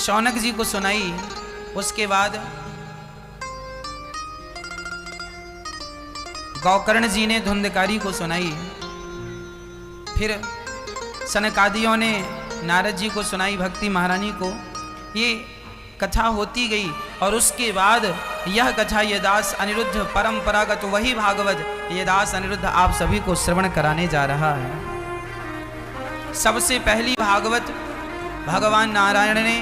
शौनक जी को सुनाई, उसके बाद गौकर्ण जी ने धुंधकारी को सुनाई, फिर सनकादियों ने नारद जी को सुनाई, भक्ति महारानी को। ये कथा होती गई और उसके बाद यह कथा ये दास अनिरुद्ध परंपरागत वही भागवत ये दास अनिरुद्ध आप सभी को श्रवण कराने जा रहा है। सबसे पहली भागवत भगवान नारायण ने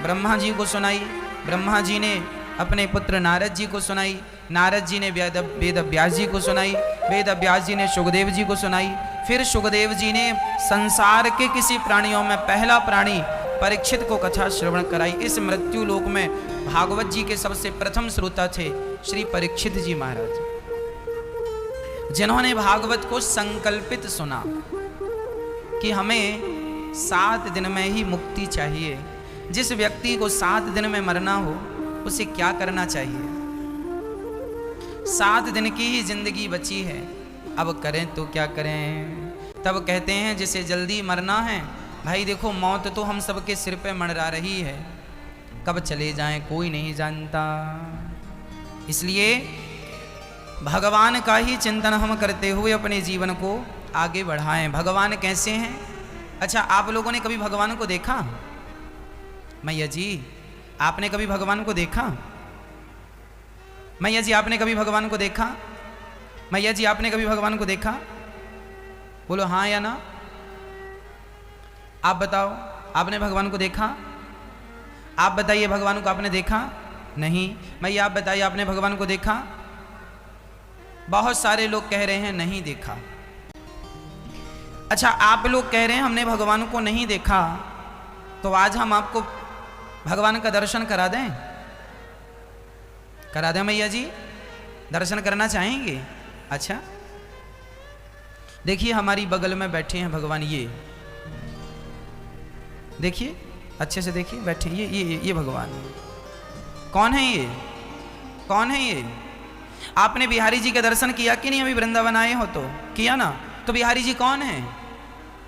ब्रह्मा जी को सुनाई, ब्रह्मा जी ने अपने पुत्र नारद जी को सुनाई, नारद जी ने वेद व्यास जी को सुनाई, वेद व्यास जी ने सुखदेव जी को सुनाई, फिर सुखदेव जी ने संसार के किसी प्राणियों में पहला प्राणी परीक्षित को कथा श्रवण कराई। इस मृत्यु लोक में भागवत जी के सबसे प्रथम श्रोता थे श्री परीक्षित जी महाराज, जिन्होंने भागवत को संकल्पित सुना कि हमें 7 दिन में ही मुक्ति चाहिए। जिस व्यक्ति को 7 दिन में मरना हो उसे क्या करना चाहिए? 7 दिन की ही जिंदगी बची है, अब करें तो क्या करें? तब कहते हैं जिसे जल्दी मरना है, भाई देखो मौत तो हम सबके सिर पे मंडरा रही है, कब चले जाएं कोई नहीं जानता। इसलिए भगवान का ही चिंतन हम करते हुए अपने जीवन को आगे बढ़ाएं। भगवान कैसे हैं? अच्छा, आप लोगों ने कभी भगवान को देखा? मैया जी, आपने कभी भगवान को देखा? मैया जी, आपने कभी भगवान को देखा? मैया जी, आपने कभी भगवान को देखा? बोलो हाँ या ना। आप बताओ, आपने भगवान को देखा? आप बताइए, भगवान को आपने देखा? नहीं। मैया आप बताइए, आपने भगवान को देखा? बहुत सारे लोग कह रहे हैं नहीं देखा। अच्छा, आप लोग कह रहे हैं हमने भगवान को नहीं देखा, तो आज हम आपको भगवान का दर्शन करा दें? करा दें मैया जी? दर्शन करना चाहेंगे? अच्छा, देखिए हमारी बगल में बैठे हैं भगवान, ये देखिए, अच्छे से देखिए, बैठे ये भगवान। कौन है ये? कौन है ये? आपने बिहारी जी के दर्शन किया कि नहीं? अभी वृंदावन आए हो तो किया ना? तो बिहारी जी कौन है?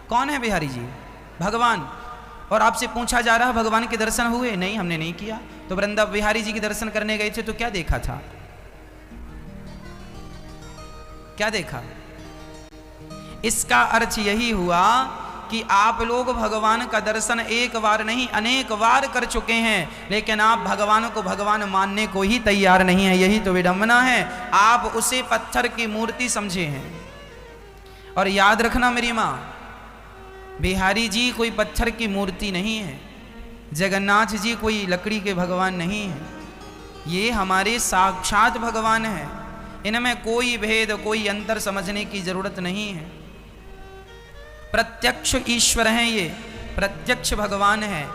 कौन है बिहारी जी? भगवान। और आपसे पूछा जा रहा भगवान के दर्शन हुए? नहीं, हमने नहीं किया। तो बिहारी जी के दर्शन करने गए थे तो क्या देखा था? क्या देखा? इसका अर्थ यही हुआ कि आप लोग भगवान का दर्शन एक बार नहीं अनेक बार कर चुके हैं, लेकिन आप भगवान को भगवान मानने को ही तैयार नहीं है। यही तो विडंबना है। आप उसे पत्थर की मूर्ति समझे हैं। और याद रखना मेरी माँ, बिहारी जी कोई पत्थर की मूर्ति नहीं है, जगन्नाथ जी कोई लकड़ी के भगवान नहीं है, ये हमारे साक्षात भगवान है। इनमें कोई भेद कोई अंतर समझने की जरूरत नहीं है। प्रत्यक्ष ईश्वर हैं, ये प्रत्यक्ष भगवान हैं।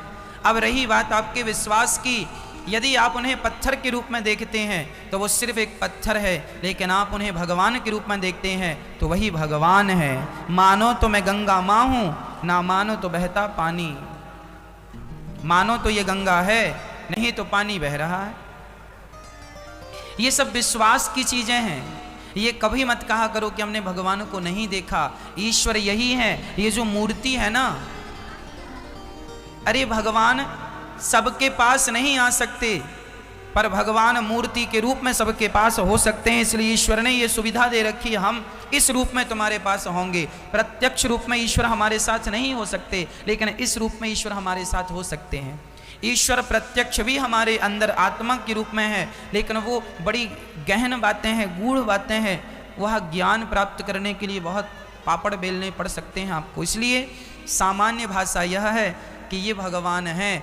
अब रही बात आपके विश्वास की, यदि आप उन्हें पत्थर के रूप में देखते हैं तो वो सिर्फ एक पत्थर है, लेकिन आप उन्हें भगवान के रूप में देखते हैं तो वही भगवान है। मानो तो मैं गंगा माँ हूं, ना मानो तो बहता पानी। मानो तो ये गंगा है, नहीं तो पानी बह रहा है। ये सब विश्वास की चीजें हैं। ये कभी मत कहा करो कि हमने भगवान को नहीं देखा। ईश्वर यही है। ये जो मूर्ति है ना, अरे भगवान सबके पास नहीं आ सकते, पर भगवान मूर्ति के रूप में सबके पास हो सकते हैं। इसलिए ईश्वर ने ये सुविधा दे रखी है, हम इस रूप में तुम्हारे पास होंगे। प्रत्यक्ष रूप में ईश्वर हमारे साथ नहीं हो सकते, लेकिन इस रूप में ईश्वर हमारे साथ हो सकते हैं। ईश्वर प्रत्यक्ष भी हमारे अंदर आत्मा के रूप में है, लेकिन वो बड़ी गहन बातें हैं, गूढ़ बातें हैं। वह ज्ञान प्राप्त करने के लिए बहुत पापड़ बेलने पड़ सकते हैं आपको। इसलिए सामान्य भाषा यह है कि ये भगवान हैं।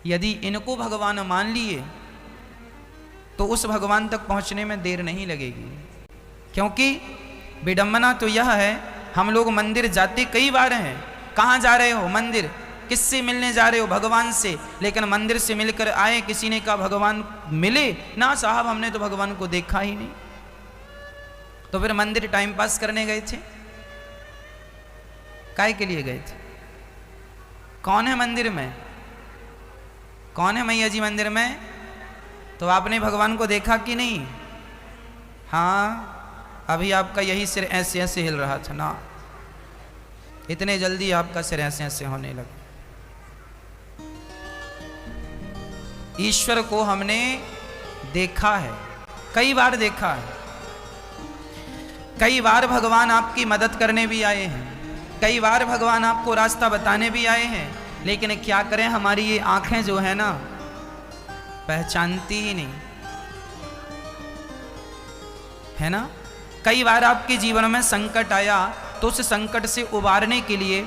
यदि इनको भगवान मान लिए तो उस भगवान तक पहुंचने में देर नहीं लगेगी। क्योंकि विडंबना तो यह है, हम लोग मंदिर जाते कई बार हैं। कहाँ जा रहे हो? मंदिर। किससे मिलने जा रहे हो? भगवान से। लेकिन मंदिर से मिलकर आए, किसी ने कहा भगवान मिले ना? साहब हमने तो भगवान को देखा ही नहीं। तो फिर मंदिर टाइम पास करने गए थे? काय के लिए गए थे? कौन है मंदिर में? कौन है मैया जी मंदिर में? तो आपने भगवान को देखा कि नहीं? हाँ, अभी आपका यही सिर ऐसे ऐसे हिल रहा था ना, इतने जल्दी आपका सिर ऐसे ऐसे होने लगा। ईश्वर को हमने देखा है, कई बार देखा है। कई बार भगवान आपकी मदद करने भी आए हैं, कई बार भगवान आपको रास्ता बताने भी आए हैं, लेकिन क्या करें, हमारी ये आंखें जो है ना पहचानती ही नहीं है ना। कई बार आपके जीवन में संकट आया तो उस संकट से उबारने के लिए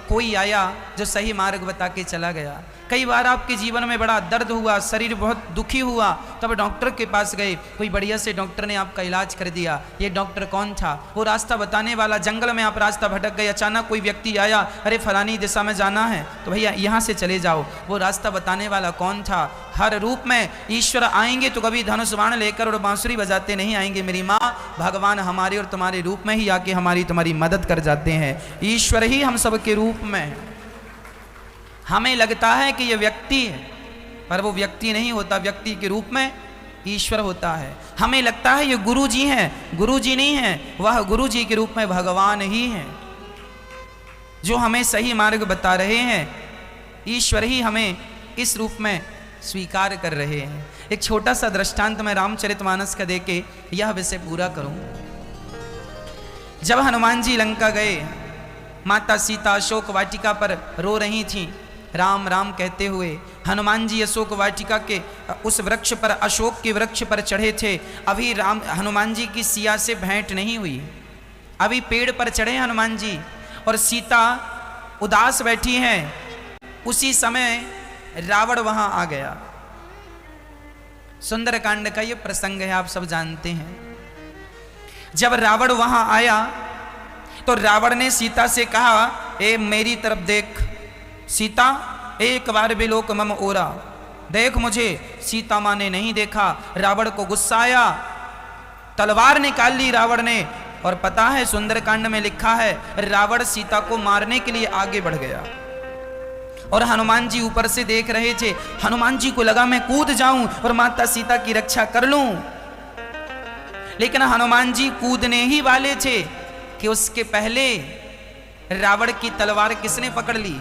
कोई आया जो सही मार्ग बता के चला गया। कई बार आपके जीवन में बड़ा दर्द हुआ, शरीर बहुत दुखी हुआ, तब डॉक्टर के पास गए, कोई बढ़िया से डॉक्टर ने आपका इलाज कर दिया। ये डॉक्टर कौन था? वो रास्ता बताने वाला। जंगल में आप रास्ता भटक गए, अचानक कोई व्यक्ति आया, अरे फलानी दिशा में जाना है तो भैया यहाँ से चले जाओ। वो रास्ता बताने वाला कौन था? हर रूप में ईश्वर आएंगे तो कभी धनुष बाण लेकर और बांसुरी बजाते नहीं आएंगे मेरी माँ। भगवान हमारे और तुम्हारे रूप में ही आके हमारी तुम्हारी मदद कर जाते हैं। ईश्वर ही हम सबके रूप में है। हमें लगता है कि ये व्यक्ति है, पर वो व्यक्ति नहीं होता, व्यक्ति के रूप में ईश्वर होता है। हमें लगता है ये गुरु जी हैं, गुरु जी नहीं है, वह गुरु जी के रूप में भगवान ही हैं, जो हमें सही मार्ग बता रहे हैं। ईश्वर ही हमें इस रूप में स्वीकार कर रहे हैं। एक छोटा सा दृष्टांत मैं रामचरितमानस का देके यह विषय पूरा करूं। जब हनुमान जी लंका गए, माता सीता अशोक वाटिका पर रो रही थीं, राम राम कहते हुए। हनुमान जी अशोक वाटिका के उस वृक्ष पर, अशोक के वृक्ष पर चढ़े थे। अभी हनुमान जी की सिया से भेंट नहीं हुई, अभी पेड़ पर चढ़े हनुमान जी और सीता उदास बैठी हैं। उसी समय रावण वहां आ गया। सुंदरकांड का ये प्रसंग है, आप सब जानते हैं। जब रावण वहां आया तो रावण ने सीता से कहा, ए मेरी तरफ देख सीता, एक बार भी लोक मम ओरा, देख मुझे। सीता माँ ने नहीं देखा। रावण को गुस्सा आया, तलवार निकाल ली रावण ने। और पता है सुंदरकांड में लिखा है, रावण सीता को मारने के लिए आगे बढ़ गया और हनुमान जी ऊपर से देख रहे थे। हनुमान जी को लगा मैं कूद जाऊं और माता सीता की रक्षा कर लूं, लेकिन हनुमान जी कूदने ही वाले थे कि उसके पहले रावण की तलवार किसने पकड़ ली?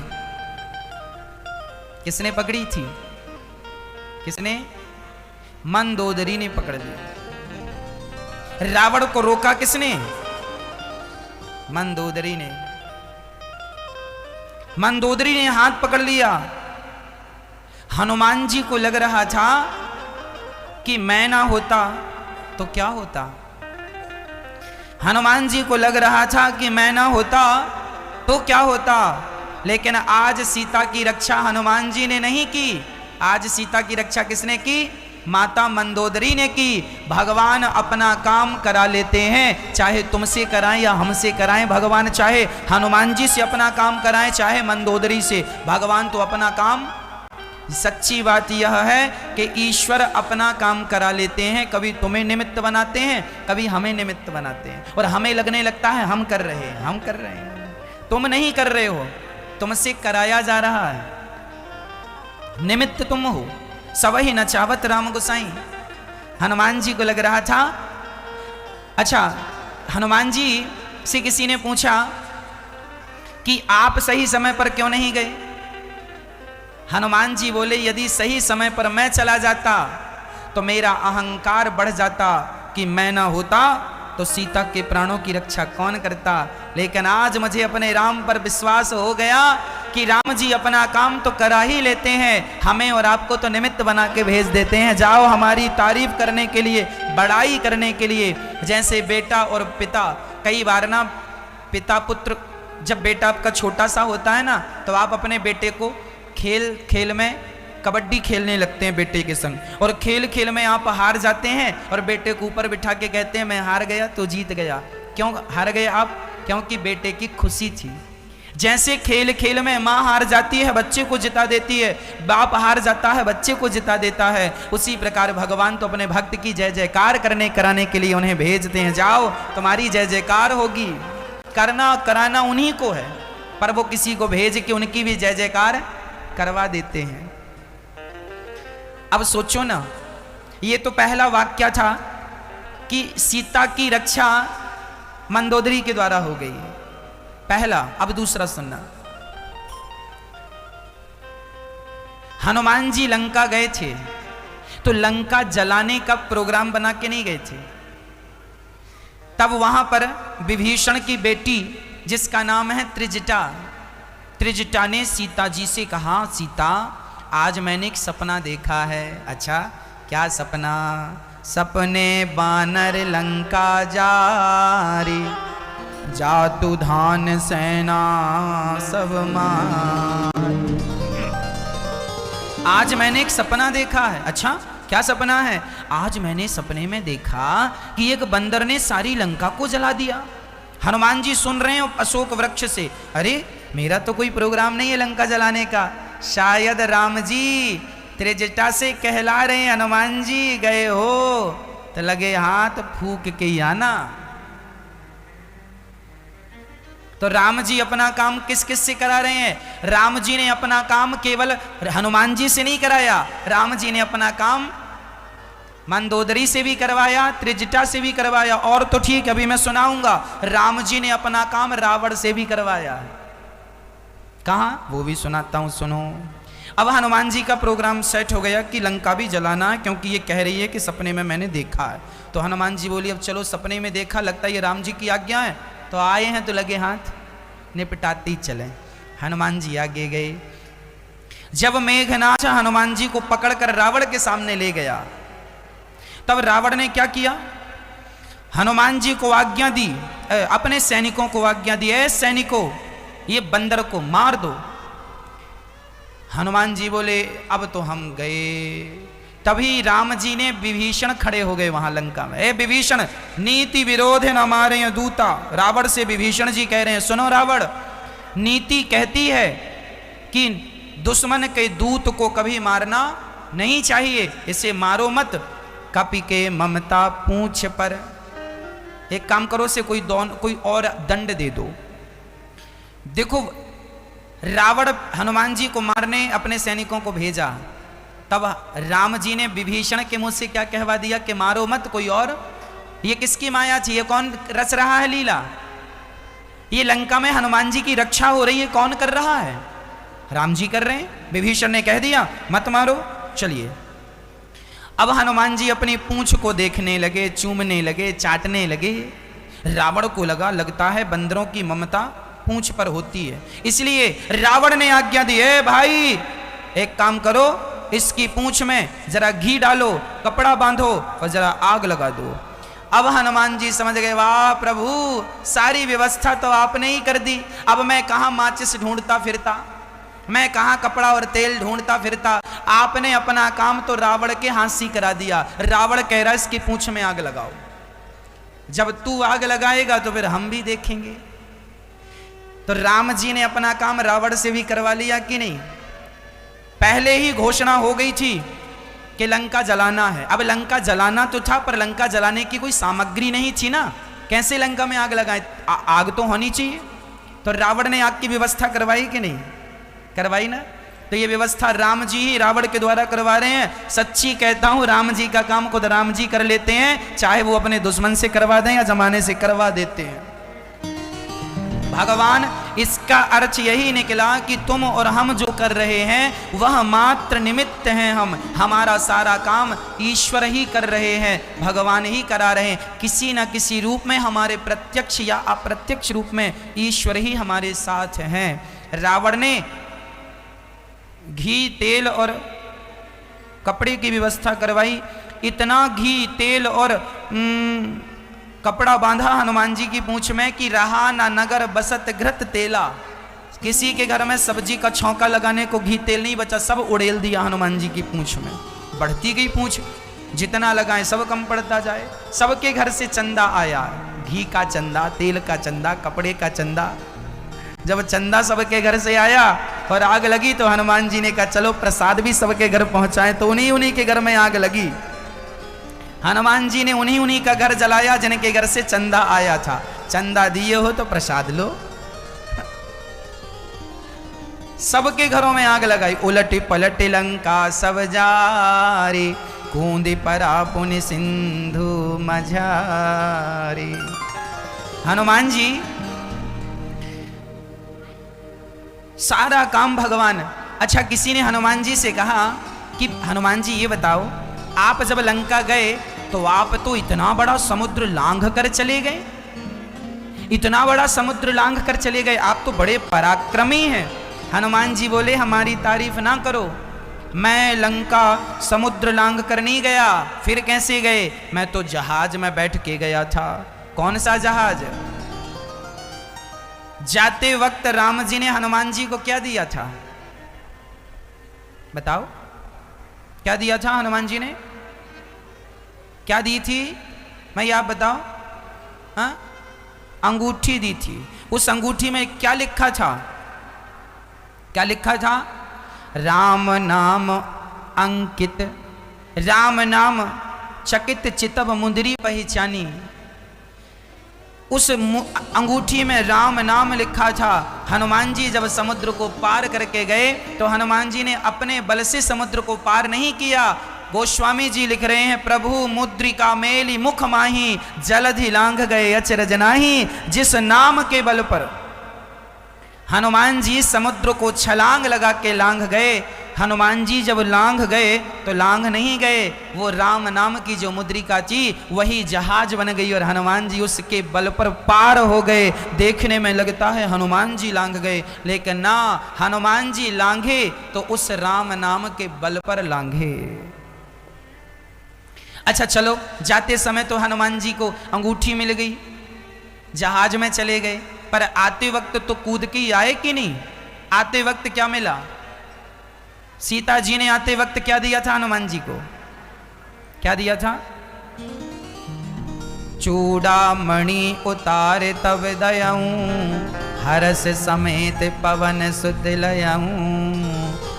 किसने पकड़ी थी? किसने? मंदोदरी ने पकड़ ली। रावण को रोका किसने? मंदोदरी ने। मंदोदरी ने हाथ पकड़ लिया। हनुमान जी को लग रहा था कि मैं ना होता तो क्या होता। हनुमान जी को लग रहा था कि मैं ना होता तो क्या होता। लेकिन आज सीता की रक्षा हनुमान जी ने नहीं की, आज सीता की रक्षा किसने की? माता मंदोदरी ने की। भगवान अपना काम करा लेते हैं, चाहे तुमसे कराएं या हमसे कराएं। भगवान चाहे हनुमान जी से अपना काम कराएं, चाहे मंदोदरी से, भगवान तो अपना काम। सच्ची बात यह है कि ईश्वर अपना काम करा लेते हैं। कभी तुम्हें निमित्त बनाते हैं, कभी हमें निमित्त बनाते हैं। और हमें लगने लगता है हम कर रहे हैं, हम कर रहे हैं। तुम नहीं कर रहे हो, तुमसे कराया जा रहा है। निमित्त तुम हो। सब ही नचावत राम गोसाई। हनुमान जी को लग रहा था। अच्छा, हनुमान जी से किसी ने पूछा कि आप सही समय पर क्यों नहीं गए? हनुमान जी बोले, यदि सही समय पर मैं चला जाता तो मेरा अहंकार बढ़ जाता कि मैं ना होता तो सीता के प्राणों की रक्षा कौन करता। लेकिन आज मुझे अपने राम पर विश्वास हो गया कि राम जी अपना काम तो करा ही लेते हैं, हमें और आपको तो निमित्त बना के भेज देते हैं। जाओ हमारी तारीफ करने के लिए, बड़ाई करने के लिए। जैसे बेटा और पिता, कई बार ना पिता पुत्र, जब बेटा आपका छोटा सा होता है ना, तो आप अपने बेटे को खेल खेल में कबड्डी खेलने लगते हैं बेटे के संग, और खेल खेल में आप हार जाते हैं और बेटे को ऊपर बिठा के कहते हैं मैं हार गया तो जीत गया। क्यों हार गए आप? क्योंकि बेटे की खुशी थी। जैसे खेल खेल में माँ हार जाती है, बच्चे को जिता देती है, बाप हार जाता है, बच्चे को जिता देता है, उसी प्रकार भगवान तो अपने भक्त की जय जयकार करने कराने के लिए उन्हें भेजते हैं। जाओ तुम्हारी जय जयकार होगी। करना कराना उन्हीं को है, पर वो किसी को भेज के उनकी भी जय जयकार करवा देते हैं। अब सोचो ना, ये तो पहला वाक्य था कि सीता की रक्षा मंदोदरी के द्वारा हो गई, पहला। अब दूसरा सुनना। हनुमान जी लंका गए थे, तो लंका जलाने का प्रोग्राम बना के नहीं गए थे। तब वहां पर विभीषण की बेटी जिसका नाम है त्रिजटा, त्रिजटा ने सीता जी से कहा, सीता आज मैंने एक सपना देखा है। अच्छा क्या सपना? सपने बानर लंका जारी, जातु धान सेना सब मार। आज मैंने एक सपना देखा है। अच्छा क्या सपना है? आज मैंने सपने में देखा कि एक बंदर ने सारी लंका को जला दिया। हनुमान जी सुन रहे हैं अशोक वृक्ष से, अरे मेरा तो कोई प्रोग्राम नहीं है लंका जलाने का, शायद राम जी त्रिजटा से कहला रहे हैं हनुमान जी गए हो तो लगे हाथ फूक के ही आना। तो राम जी अपना काम किस किस से करा रहे हैं? राम जी ने अपना काम केवल हनुमान जी से नहीं कराया, राम जी ने अपना काम मंदोदरी से भी करवाया, त्रिजटा से भी करवाया, और तो ठीक अभी मैं सुनाऊंगा, राम जी ने अपना काम रावण से भी करवाया। कहां? वो भी सुनाता हूं, सुनो। अब हनुमान जी का प्रोग्राम सेट हो गया कि लंका भी जलाना है, क्योंकि ये कह रही है कि सपने में मैंने देखा है। तो हनुमान जी बोली, अब चलो सपने में देखा, लगता है ये राम जी की आज्ञा है, तो आए हैं तो लगे हाथ निपटाते ही चले। हनुमान जी आगे गए। जब मेघनाथ हनुमान जी को पकड़कर रावण के सामने ले गया, तब रावण ने क्या किया? हनुमान जी को आज्ञा दी, अपने सैनिकों को आज्ञा दी, ऐ सैनिकों ये बंदर को मार दो। हनुमान जी बोले अब तो हम गए। तभी राम जी ने विभीषण खड़े हो गए वहां लंका में। ए विभीषण, नीति विरोध है न हमारे दूता। रावण से विभीषण जी कह रहे हैं, सुनो रावण, नीति कहती है कि दुश्मन के दूत को कभी मारना नहीं चाहिए, इसे मारो मत। कपि के ममता पूंछ पर, एक काम करो से कोई और दंड दे दो। देखो रावण हनुमान जी को मारने अपने सैनिकों को भेजा, तब राम जी ने विभीषण के मुंह से क्या कहवा दिया कि मारो मत कोई और। ये किसकी माया थी? ये कौन रच रहा है लीला? ये लंका में हनुमान जी की रक्षा हो रही है, कौन कर रहा है? राम जी कर रहे हैं। विभीषण ने कह दिया मत मारो, चलिए। अब हनुमान जी अपनी पूंछ को देखने लगे, चूमने लगे, चाटने लगे। रावण को लगता है बंदरों की ममता पूंछ पर होती है, इसलिए रावण ने आज्ञा दी, है भाई एक काम करो, इसकी पूंछ में जरा घी डालो, कपड़ा बांधो और जरा आग लगा दो। अब हनुमान जी समझ गए, वाह प्रभु, सारी व्यवस्था तो आपने ही कर दी, अब मैं कहां माचिस ढूंढता फिरता, मैं कहां कपड़ा और तेल ढूंढता फिरता। आपने अपना काम तो रावण के हाथ से करा दिया। रावण कह रहा है इसकी पूंछ में आग लगाओ। जब तू आग लगाएगा तो फिर हम भी देखेंगे। तो राम जी ने अपना काम रावण से भी करवा लिया कि नहीं? पहले ही घोषणा हो गई थी कि लंका जलाना है। अब लंका जलाना तो था, पर लंका जलाने की कोई सामग्री नहीं थी ना, कैसे लंका में आग लगाए? आग तो होनी चाहिए। तो रावण ने आग की व्यवस्था करवाई कि नहीं? करवाई ना। तो ये व्यवस्था राम जी ही रावण के द्वारा करवा रहे हैं। सच्ची कहता हूं, राम जी का काम खुद राम जी कर लेते हैं, चाहे वो अपने दुश्मन से करवा दें या जमाने से करवा देते हैं। भगवान, इसका अर्थ यही निकला कि तुम और हम जो कर रहे हैं वह मात्र निमित्त हैं। हमारा सारा काम ईश्वर ही कर रहे हैं, भगवान ही करा रहे हैं। किसी न किसी रूप में, हमारे प्रत्यक्ष या अप्रत्यक्ष रूप में ईश्वर ही हमारे साथ हैं। रावण ने घी, तेल और कपड़े की व्यवस्था करवाई। इतना घी, तेल और कपड़ा बांधा हनुमान जी की पूंछ में कि रहा ना नगर बसत घृत तेला। किसी के घर में सब्जी का छौंका लगाने को घी तेल नहीं बचा, सब उड़ेल दिया हनुमान जी की पूंछ में। बढ़ती गई पूंछ, जितना लगाए सब कम पड़ता जाए। सबके घर से चंदा आया, घी का चंदा, तेल का चंदा, कपड़े का चंदा। जब चंदा सबके घर से आया और आग लगी तो हनुमान जी ने कहा चलो प्रसाद भी सबके घर पहुंचाएं। तो उन्हीं के घर में आग लगी। हनुमान जी ने उन्हीं का घर जलाया जिनके घर से चंदा आया था। चंदा दिए हो तो प्रसाद लो। सबके घरों में आग लगाई। उलट पलट लंका सब जारी, कूंदी परा पुनि सिंधु मझारी। हनुमान जी सारा काम भगवान। अच्छा, किसी ने हनुमान जी से कहा कि हनुमान जी ये बताओ आप जब लंका गए तो आप तो इतना बड़ा समुद्र लांघ कर चले गए, इतना बड़ा समुद्र लांघ कर चले गए, आप तो बड़े पराक्रमी हैं। हनुमान जी बोले हमारी तारीफ ना करो, मैं लंका समुद्र लांघ कर नहीं गया। फिर कैसे गए? मैं तो जहाज में बैठ के गया था। कौन सा जहाज? जाते वक्त राम जी ने हनुमान जी को क्या दिया था? बताओ, क्या दिया था हनुमान जी ने? क्या दी थी? मैं आप बताओ। हाँ, अंगूठी दी थी। उस अंगूठी में क्या लिखा था? क्या लिखा था? राम नाम अंकित, राम नाम चकित चितव मुंदरी पहचानी। उस अंगूठी में राम नाम लिखा था। हनुमान जी जब समुद्र को पार करके गए तो हनुमान जी ने अपने बल से समुद्र को पार नहीं किया। गोस्वामी जी लिख रहे हैं, प्रभु मुद्रिका मेली मुख माही, जलधि लांघ गए अचरज नाही। जिस नाम के बल पर हनुमान जी समुद्र को छलांग लगा के लांघ गए, हनुमान जी जब लांघ गए तो लांघ नहीं गए, वो राम नाम की जो मुद्रिका थी वही जहाज बन गई और हनुमान जी उसके बल पर पार हो गए। देखने में लगता है हनुमान जी लांघ गए, लेकिन ना, हनुमान जी लांघे तो उस राम नाम के बल पर लांघे। अच्छा चलो, जाते समय तो हनुमान जी को अंगूठी मिल गई, जहाज में चले गए, पर आते वक्त तो कूद के आए कि नहीं? आते वक्त क्या मिला? सीता जी ने आते वक्त क्या दिया था हनुमान जी को? क्या दिया था? चूड़ामणि उतारे तब दयाऊं, हरस समेत पवन सुत लयाऊं।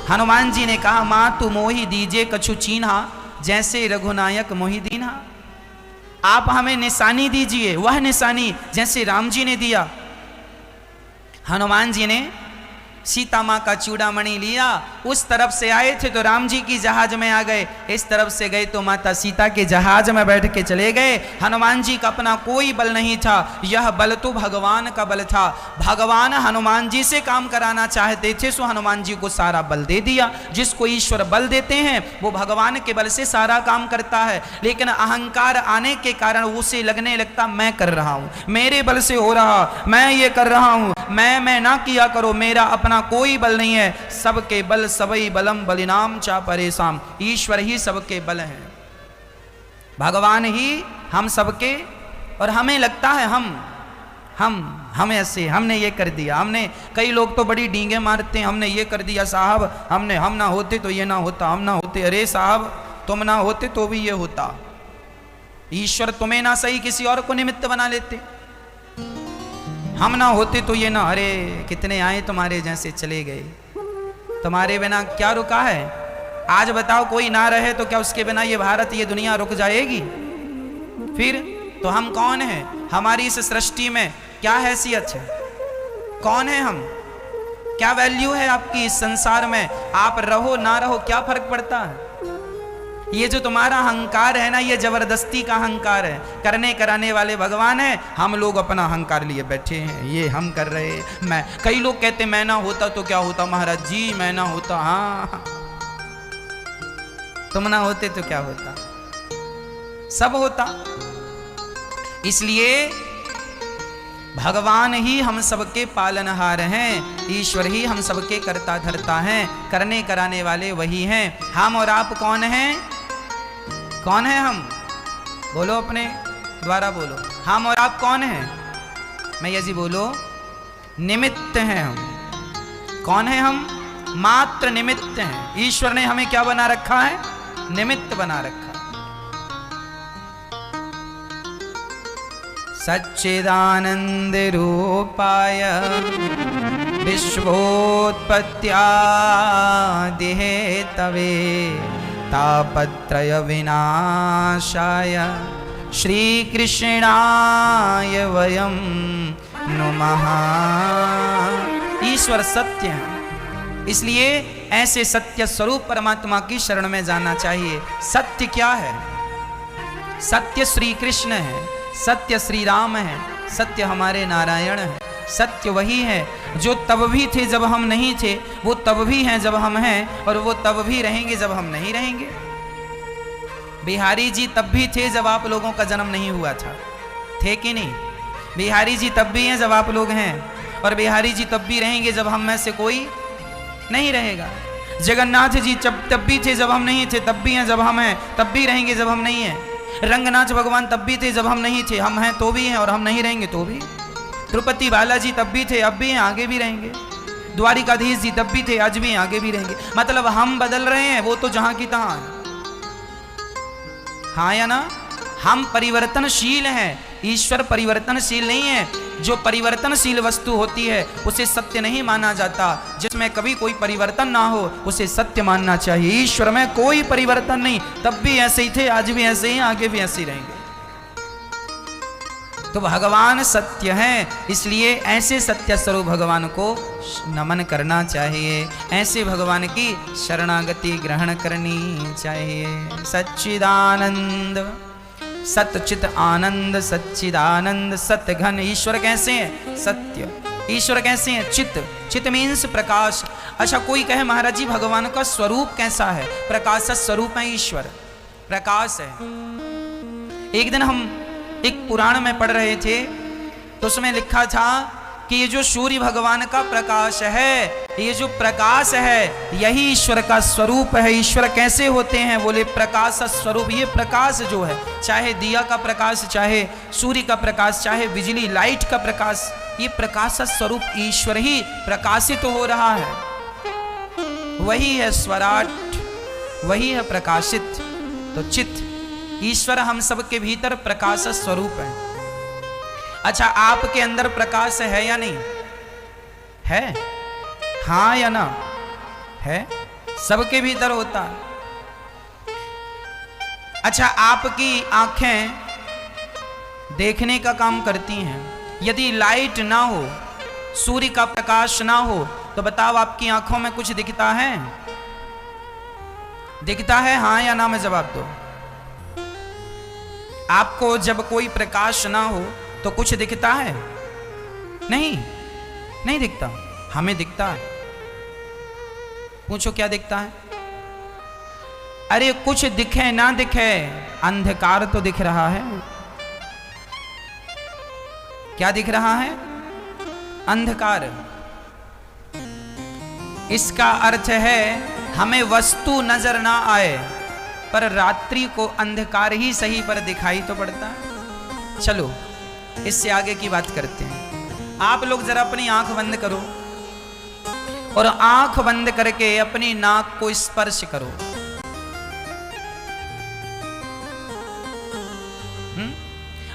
हनुमान जी ने कहा, मां तू मोहि दीजे कछु चीन्हा, जैसे रघुनायक मोहि दीन्हा। आप हमें निशानी दीजिए, वह निशानी जैसे राम जी ने दिया। हनुमान जी ने सीता माँ का चूड़ामणि लिया, उस तरफ से आए थे तो राम जी की जहाज में आ गए, इस तरफ से गए तो माता सीता के जहाज में बैठ के चले गए। हनुमान जी का अपना कोई बल नहीं था, यह बल तो भगवान का बल था। भगवान हनुमान जी से काम कराना चाहते थे सो हनुमान जी को सारा बल दे दिया। जिसको ईश्वर बल देते हैं वो भगवान के बल से सारा काम करता है, लेकिन अहंकार आने के कारण उसे लगने लगता मैं कर रहा हूँ, मेरे बल से हो रहा, मैं ये कर रहा हूँ, मैं ना किया करो, मेरा अपना कोई बल नहीं है। सबके बल सबई बलम बलिनाम चा परेशान। ईश्वर ही सबके बल हैं, भगवान ही हम सबके। और हमें लगता है हम ऐसे, हमने ये कर दिया, हमने, कई लोग तो बड़ी डींगे मारते हैं, हमने ये कर दिया साहब, हम ना होते तो ये ना होता, हम ना होते, अरे साहब तुम ना होते तो भी ये होता। ईश्वर तुम्हें ना सही किसी और को निमित्त बना लेते, हम ना होते तो ये ना, अरे कितने आए तुम्हारे जैसे चले गए, तुम्हारे बिना क्या रुका है? आज बताओ कोई ना रहे तो क्या उसके बिना ये भारत, ये दुनिया रुक जाएगी? फिर तो हम कौन हैं? हमारी इस सृष्टि में क्या हैसियत है? कौन है हम? क्या वैल्यू है आपकी इस संसार में? आप रहो ना रहो क्या फर्क पड़ता है? ये जो तुम्हारा अहंकार है ना, ये जबरदस्ती का अहंकार है। करने कराने वाले भगवान है, हम लोग अपना अहंकार लिए बैठे हैं, ये हम कर रहे, मैं। कई लोग कहते मैं ना होता तो क्या होता महाराज जी, मैं ना होता, हाँ तुम ना होते तो क्या होता, सब होता। इसलिए भगवान ही हम सबके पालनहार हैं, ईश्वर ही हम सबके करता धरता हैं, करने कराने वाले वही हैं। हम और आप कौन हैं? कौन है हम? बोलो, अपने द्वारा बोलो, हम और आप कौन हैं? मैया जी बोलो, निमित्त हैं हम। कौन है हम? मात्र निमित्त हैं। ईश्वर ने हमें क्या बना रखा है? निमित्त बना रखा। सच्चिदानंद रूपाय विश्वोत्पत्त्यादि हेतवे तापत्रय विनाशाय श्रीकृष्णाय वयं नुमः। ईश्वर सत्य है, इसलिए ऐसे सत्य स्वरूप परमात्मा की शरण में जाना चाहिए। सत्य क्या है? सत्य श्री कृष्ण है, सत्य श्री राम है, सत्य हमारे नारायण है। सत्य वही है जो तब भी थे जब हम नहीं थे, वो तब भी हैं जब हम हैं, और वो तब भी रहेंगे जब हम नहीं रहेंगे। बिहारी जी तब भी थे जब आप लोगों का जन्म नहीं हुआ था, थे कि नहीं? बिहारी जी तब भी हैं जब आप लोग हैं, और बिहारी जी तब भी रहेंगे जब हम में से कोई नहीं रहेगा। जगन्नाथ जी तब भी थे जब हम नहीं थे, तब भी हैं जब हम हैं, तब भी रहेंगे जब हम नहीं हैं। रंगनाथ भगवान तब भी थे जब हम नहीं थे, हम हैं तो भी हैं, और हम नहीं रहेंगे तो भी। तिरुपति बालाजी तब भी थे, अब भी हैं, आगे भी रहेंगे। द्वारिकाधीश जी तब भी थे, आज भी हैं, आगे भी रहेंगे। मतलब हम बदल रहे हैं, वो तो जहां की तहां है। हाँ या ना? हम परिवर्तनशील हैं, ईश्वर परिवर्तनशील नहीं है। जो परिवर्तनशील वस्तु होती है उसे सत्य नहीं माना जाता, जिसमें कभी कोई परिवर्तन ना हो उसे सत्य मानना चाहिए। ईश्वर में कोई परिवर्तन नहीं, तब भी ऐसे ही थे, आज भी ऐसे ही, आगे भी ऐसे ही रहेंगे। तो भगवान सत्य हैं, इसलिए ऐसे सत्य स्वरूप भगवान को नमन करना चाहिए, ऐसे भगवान की शरणागति ग्रहण करनी चाहिए। सच्चिदानंद सतचित आनंद सच्चिदानंद सत्य घन। ईश्वर कैसे हैं? सत्य। ईश्वर कैसे हैं? चित। चित मीन्स प्रकाश। अच्छा, कोई कहे महाराज जी भगवान का स्वरूप कैसा है? प्रकाश स्वरूप है ईश्वर, प्रकाश है। एक दिन हम एक पुराण में पढ़ रहे थे, तो उसमें लिखा था कि ये जो सूर्य भगवान का प्रकाश है, ये जो प्रकाश है यही ईश्वर का स्वरूप है। ईश्वर कैसे होते हैं? बोले प्रकाश स्वरूप। ये प्रकाश जो है, चाहे दिया का प्रकाश, चाहे सूर्य का प्रकाश, चाहे बिजली लाइट का प्रकाश, ये प्रकाश स्वरूप ईश्वर ही प्रकाशित हो रहा है। वही है स्वराट, वही है प्रकाशित। तो चित ईश्वर हम सबके भीतर प्रकाश स्वरूप है। अच्छा, आपके अंदर प्रकाश है या नहीं है? हाँ या ना? है, सबके भीतर होता है। अच्छा, आपकी आंखें देखने का काम करती हैं। यदि लाइट ना हो, सूर्य का प्रकाश ना हो, तो बताओ आपकी आंखों में कुछ दिखता है? दिखता है? हाँ या ना में जवाब दो। आपको जब कोई प्रकाश ना हो तो कुछ दिखता है? नहीं, नहीं दिखता। हमें दिखता है। पूछो क्या दिखता है? अरे कुछ दिखे ना दिखे, अंधकार तो दिख रहा है। क्या दिख रहा है? अंधकार। इसका अर्थ है हमें वस्तु नजर ना आए, पर रात्रि को अंधकार ही सही पर दिखाई तो पड़ता है। चलो इससे आगे की बात करते हैं। आप लोग जरा अपनी आंख बंद करो और आंख बंद करके अपनी नाक को स्पर्श करो।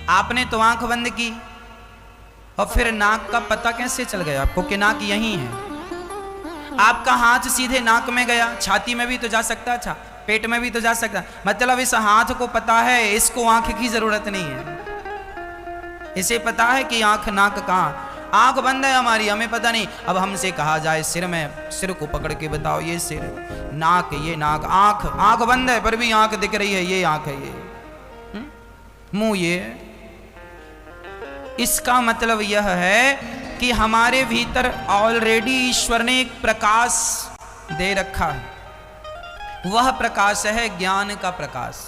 आपने तो आंख बंद की और फिर नाक का पता कैसे चल गया आपको कि नाक यहीं है? आपका हाथ सीधे नाक में गया, छाती में भी तो जा सकता था, पेट में भी तो जा सकता। मतलब इस हाथ को पता है, इसको आंख की जरूरत नहीं है। इसे पता है कि आंख नाक कहाँ। आंख बंद है हमारी, हमें पता नहीं। अब हमसे कहा जाए सिर में, सिर को पकड़ के बताओ ये सिर, नाक ये नाक, आंख आंख बंद है पर भी आंख दिख रही है, ये आंख है, ये मुंह ये। इसका मतलब यह है कि हमारे भीतर ऑलरेडी ईश्वर ने एक प्रकाश दे रखा है। वह प्रकाश है ज्ञान का प्रकाश।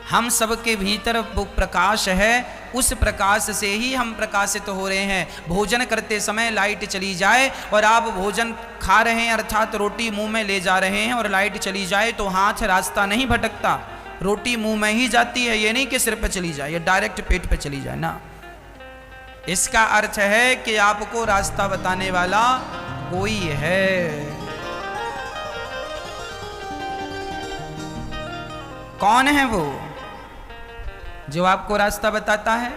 हम सबके भीतर वो प्रकाश है, उस प्रकाश से ही हम प्रकाशित हो रहे हैं। भोजन करते समय लाइट चली जाए और आप भोजन खा रहे हैं, अर्थात रोटी मुंह में ले जा रहे हैं, और लाइट चली जाए तो हाथ रास्ता नहीं भटकता, रोटी मुंह में ही जाती है। ये नहीं कि सिर पे चली जाए या डायरेक्ट पेट पे चली जाए ना। इसका अर्थ है कि आपको रास्ता बताने वाला कोई है। कौन है वो जो आपको रास्ता बताता है?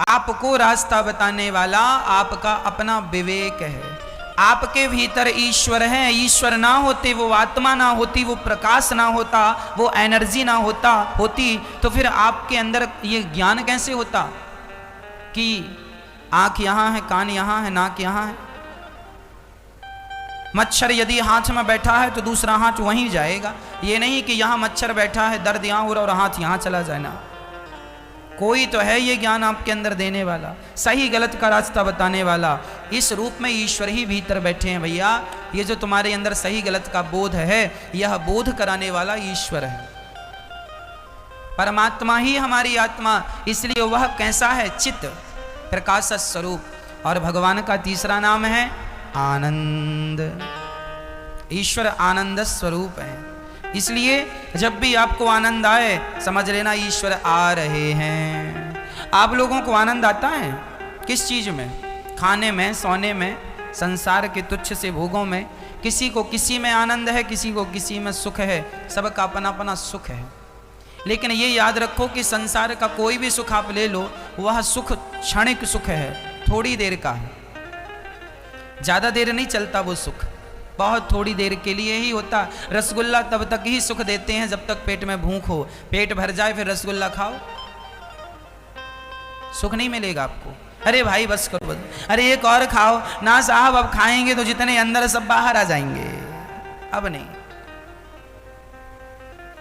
आपको रास्ता बताने वाला आपका अपना विवेक है। आपके भीतर ईश्वर है। ईश्वर ना होते, वो आत्मा ना होती, वो प्रकाश ना होता, वो एनर्जी ना होती तो फिर आपके अंदर ये ज्ञान कैसे होता कि आंख यहां है, कान यहां है, नाक यहां है। मच्छर यदि हाथ में बैठा है तो दूसरा हाथ वहीं जाएगा। ये नहीं कि यहां मच्छर बैठा है, दर्द यहां हो रहा और हाथ यहां चला जाए ना। कोई तो है ये ज्ञान आपके अंदर देने वाला, सही गलत का रास्ता बताने वाला। इस रूप में ईश्वर ही भीतर बैठे हैं भैया। ये जो तुम्हारे अंदर सही गलत का बोध है, यह बोध कराने वाला ईश्वर है। परमात्मा ही हमारी आत्मा, इसलिए वह कैसा है? चित्त, प्रकाश स्वरूप। और भगवान का तीसरा नाम है आनंद। ईश्वर आनंद स्वरूप है। इसलिए जब भी आपको आनंद आए, समझ लेना ईश्वर आ रहे हैं। आप लोगों को आनंद आता है किस चीज में? खाने में, सोने में, संसार के तुच्छ से भोगों में। किसी को किसी में आनंद है, किसी को किसी में सुख है, सबका अपना अपना सुख है। लेकिन ये याद रखो कि संसार का कोई भी सुख आप ले लो, वह सुख क्षणिक सुख है, थोड़ी देर का है, ज्यादा देर नहीं चलता वो सुख, बहुत थोड़ी देर के लिए ही होता। रसगुल्ला तब तक ही सुख देते हैं जब तक पेट में भूख हो। पेट भर जाए फिर रसगुल्ला खाओ, सुख नहीं मिलेगा आपको। अरे भाई बस करो, बस, अरे एक और खाओ ना साहब, अब खाएंगे तो जितने अंदर सब बाहर आ जाएंगे, अब नहीं।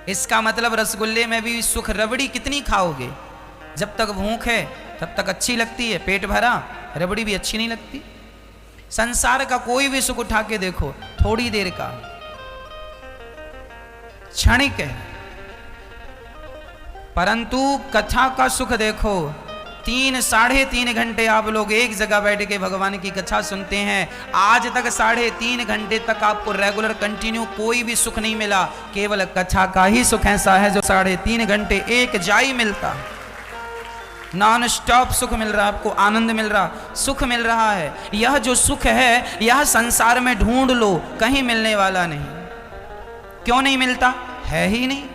इसका मतलब रसगुल्ले में भी सुख, रबड़ी कितनी खाओगे? जब तक भूख है तब तक अच्छी लगती है, पेट भरा रबड़ी भी अच्छी नहीं लगती। संसार का कोई भी सुख उठा के देखो, थोड़ी देर का, क्षणिक है। परंतु कथा का सुख देखो, 3-3.5 घंटे आप लोग एक जगह बैठ के भगवान की कथा सुनते हैं। आज तक 3.5 घंटे तक आपको रेगुलर कंटिन्यू कोई भी सुख नहीं मिला। केवल कथा का ही सुख ऐसा है जो 3.5 घंटे एक जाई मिलता, नॉन स्टॉप सुख मिल रहा, आपको आनंद मिल रहा, सुख मिल रहा है। यह जो सुख है, यह संसार में ढूंढ लो, कहीं मिलने वाला नहीं। क्यों नहीं मिलता? है ही नहीं।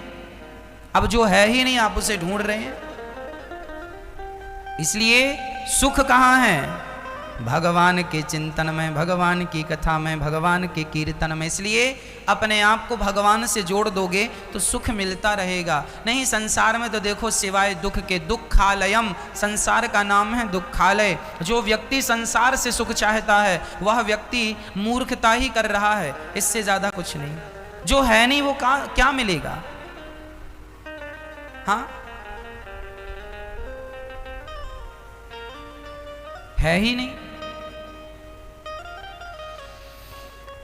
अब जो है ही नहीं, आप उसे ढूंढ रहे हैं। इसलिए सुख कहाँ है? भगवान के चिंतन में, भगवान की कथा में, भगवान के कीर्तन में। इसलिए अपने आप को भगवान से जोड़ दोगे तो सुख मिलता रहेगा। नहीं संसार में तो देखो, सिवाय दुख के, दुखालयम, संसार का नाम है दुखालय। जो व्यक्ति संसार से सुख चाहता है वह व्यक्ति मूर्खता ही कर रहा है, इससे ज्यादा कुछ नहीं। जो है नहीं वो क्या मिलेगा? हाँ, है ही नहीं।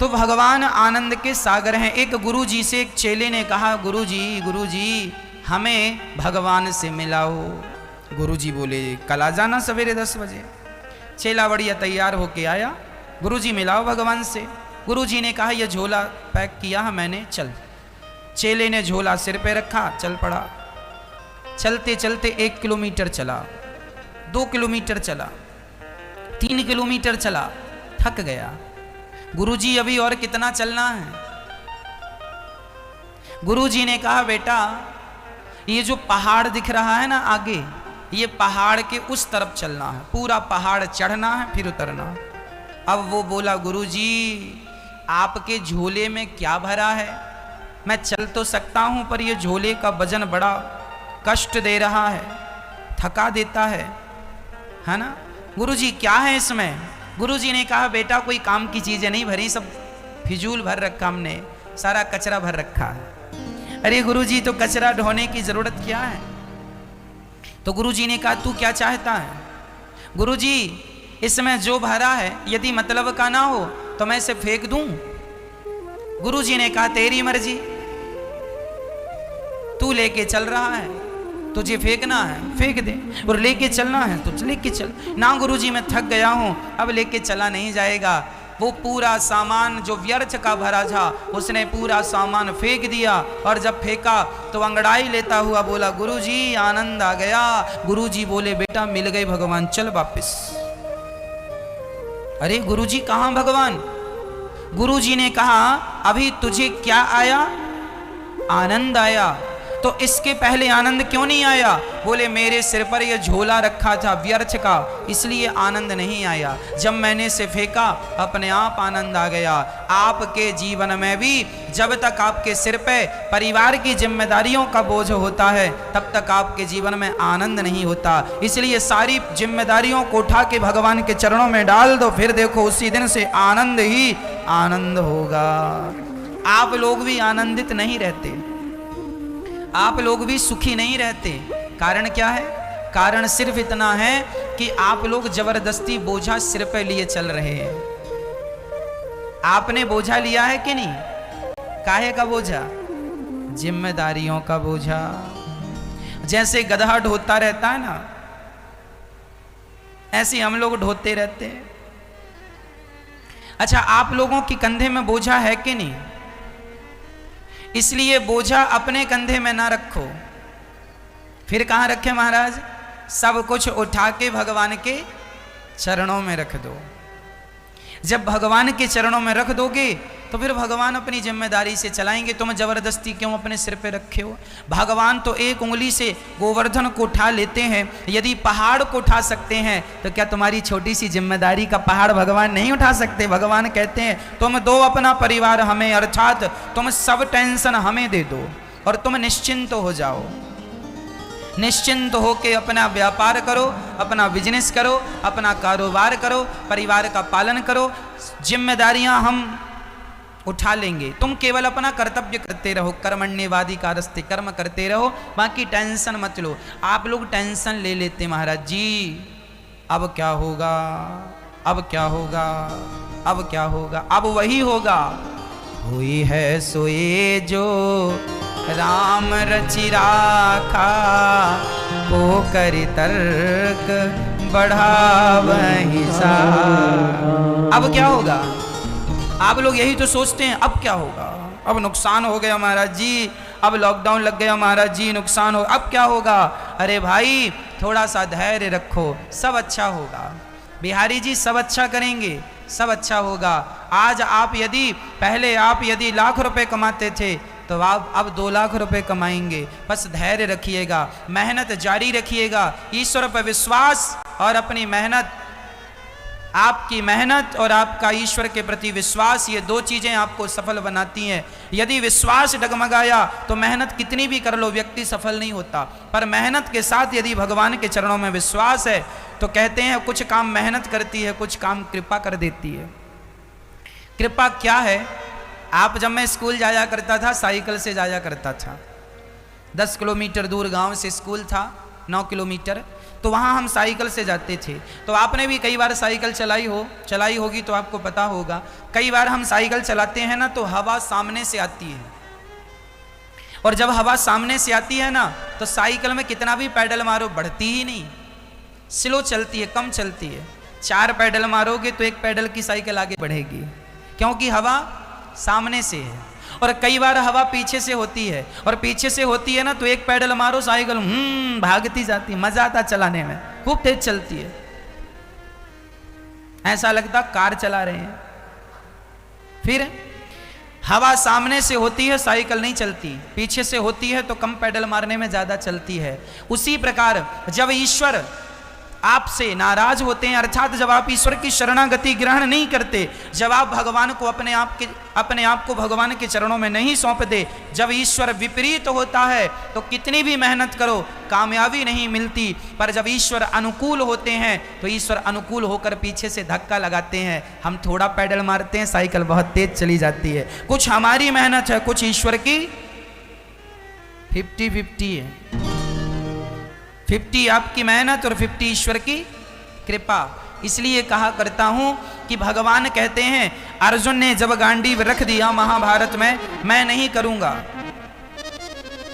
तो भगवान आनंद के सागर हैं। एक गुरुजी से एक चेले ने कहा, गुरुजी हमें भगवान से मिलाओ। गुरुजी बोले, कल आ जाना सवेरे 10 बजे। चेला बढ़िया तैयार होके आया, गुरुजी मिलाओ भगवान से। गुरुजी ने कहा, यह झोला पैक किया है मैंने, चल। चेले ने झोला सिर पे रखा, चल पड़ा। चलते चलते 1 किलोमीटर चला, 2 किलोमीटर चला, 3 किलोमीटर चला, थक गया। गुरुजी अभी और कितना चलना है? गुरुजी ने कहा, बेटा ये जो पहाड़ दिख रहा है ना आगे, ये पहाड़ के उस तरफ चलना है, पूरा पहाड़ चढ़ना है फिर उतरना। अब वो बोला, गुरुजी आपके झोले में क्या भरा है? मैं चल तो सकता हूं पर ये झोले का वजन बड़ा कष्ट दे रहा है, थका देता है ना। गुरुजी क्या है इसमें? गुरुजी ने कहा, बेटा कोई काम की चीजें नहीं भरी, सब फिजूल भर रखा हमने, सारा कचरा भर रखा है। अरे गुरुजी तो कचरा ढोने की जरूरत क्या है? तो गुरुजी ने कहा, तू क्या चाहता है? गुरुजी इसमें जो भरा है यदि मतलब का ना हो तो मैं इसे फेंक दूं। गुरुजी ने कहा, तेरी मर्जी, तू लेके चल रहा है, तुझे फेंकना है फेंक दे, और लेके चलना है तो लेके चल। ना गुरुजी मैं थक गया हूं, अब लेके चला नहीं जाएगा। वो पूरा सामान जो व्यर्थ का भरा था, उसने पूरा सामान फेंक दिया। और जब फेंका तो अंगड़ाई लेता हुआ बोला, गुरुजी आनंद आ गया। गुरुजी बोले, बेटा मिल गए भगवान, चल वापिस। अरे गुरुजी कहां भगवान? गुरुजी ने कहा, अभी तुझे क्या आया? आनंद आया। तो इसके पहले आनंद क्यों नहीं आया? बोले, मेरे सिर पर यह झोला रखा था व्यर्थ का, इसलिए आनंद नहीं आया। जब मैंने इसे फेंका अपने आप आनंद आ गया। आपके जीवन में भी जब तक आपके सिर पे परिवार की जिम्मेदारियों का बोझ होता है, तब तक आपके जीवन में आनंद नहीं होता। इसलिए सारी जिम्मेदारियों को उठा के भगवान के चरणों में डाल दो, फिर देखो उसी दिन से आनंद ही आनंद होगा। आप लोग भी आनंदित नहीं रहते, आप लोग भी सुखी नहीं रहते। कारण क्या है? कारण सिर्फ इतना है कि आप लोग जबरदस्ती बोझा सिर पे लिए चल रहे हैं। आपने बोझा लिया है कि नहीं? काहे का बोझा? जिम्मेदारियों का बोझा। जैसे गधा ढोता रहता है ना, ऐसे हम लोग ढोते रहते हैं। अच्छा, आप लोगों की कंधे में बोझा है कि नहीं? इसलिए बोझा अपने कंधे में ना रखो। फिर कहां रखे महाराज? सब कुछ उठा के भगवान के चरणों में रख दो। जब भगवान के चरणों में रख दोगे तो फिर भगवान अपनी जिम्मेदारी से चलाएंगे। तुम जबरदस्ती क्यों अपने सिर पे रखे हो? भगवान तो एक उंगली से गोवर्धन को उठा लेते हैं। यदि पहाड़ को उठा सकते हैं तो क्या तुम्हारी छोटी सी जिम्मेदारी का पहाड़ भगवान नहीं उठा सकते? भगवान कहते हैं तुम दो अपना परिवार हमें, अर्थात तुम सब टेंशन हमें दे दो और तुम निश्चिंत हो जाओ। निश्चिंत होके अपना व्यापार करो, अपना बिजनेस करो, अपना कारोबार करो, परिवार का पालन करो। जिम्मेदारियां हम उठा लेंगे। तुम केवल अपना कर्तव्य करते रहो। कर्मण्यवादी का रस्ते कर्म करते रहो, बाकी टेंशन मत लो। आप लोग टेंशन ले लेते महाराज जी, अब क्या होगा, अब क्या होगा, अब क्या होगा। अब वही होगा, हुई है सोए जो राम रचि राखा, को करि तर्क बढ़ावहि सा। अब क्या होगा? आप लोग यही तो सोचते हैं, अब क्या होगा, अब नुकसान हो गया महाराज जी, अब लॉकडाउन लग गया महाराज जी, नुकसान हो, अब क्या होगा। अरे भाई थोड़ा सा धैर्य रखो, सब अच्छा होगा। बिहारी जी सब अच्छा करेंगे, सब अच्छा होगा। आज आप यदि पहले आप यदि लाख रुपए कमाते थे तो आप अब 2 लाख रुपए कमाएंगे। बस धैर्य रखिएगा, मेहनत जारी रखिएगा, ईश्वर पर विश्वास और अपनी मेहनत, आपकी मेहनत और आपका ईश्वर के प्रति विश्वास, ये 2 चीजें आपको सफल बनाती हैं। यदि विश्वास डगमगाया तो मेहनत कितनी भी कर लो व्यक्ति सफल नहीं होता, पर मेहनत के साथ यदि भगवान के चरणों में विश्वास है तो कहते हैं कुछ काम मेहनत करती है, कुछ काम कृपा कर देती है। कृपा क्या है? आप जब मैं स्कूल जाया करता था, साइकिल से जाया करता था। 10 किलोमीटर दूर गांव से स्कूल था, 9 किलोमीटर, तो वहाँ हम साइकिल से जाते थे। तो आपने भी कई बार साइकिल चलाई होगी तो आपको पता होगा। कई बार हम साइकिल चलाते हैं ना तो हवा सामने से आती है, और जब हवा सामने से आती है ना तो साइकिल में कितना भी पैडल मारो बढ़ती ही नहीं, स्लो चलती है, कम चलती है। 4 पैडल मारोगे तो 1 पैडल की साइकिल आगे बढ़ेगी, क्योंकि हवा सामने से है। और कई बार हवा पीछे से होती है, और पीछे से होती है ना तो 1 पैडल मारो साइकिल भागती जाती, मजा आता चलाने में, खूब तेज चलती है, ऐसा लगता कार चला रहे हैं। फिर हवा सामने से होती है साइकिल नहीं चलती, पीछे से होती है तो कम पैडल मारने में ज्यादा चलती है। उसी प्रकार जब ईश्वर आपसे नाराज होते हैं, अर्थात जब आप ईश्वर की शरणागति ग्रहण नहीं करते, जब आप भगवान को अपने आप को भगवान के चरणों में नहीं सौंपते, जब ईश्वर विपरीत होता है तो कितनी भी मेहनत करो कामयाबी नहीं मिलती। पर जब ईश्वर अनुकूल होते हैं तो ईश्वर अनुकूल होकर पीछे से धक्का लगाते हैं, हम थोड़ा पैडल मारते हैं साइकिल बहुत तेज चली जाती है। कुछ हमारी मेहनत है, कुछ ईश्वर की 50-50 है। 50 आपकी मेहनत और 50 ईश्वर की कृपा। इसलिए कहा करता हूं कि भगवान कहते हैं, अर्जुन ने जब गांडीव रख दिया महाभारत में, मैं नहीं करूंगा,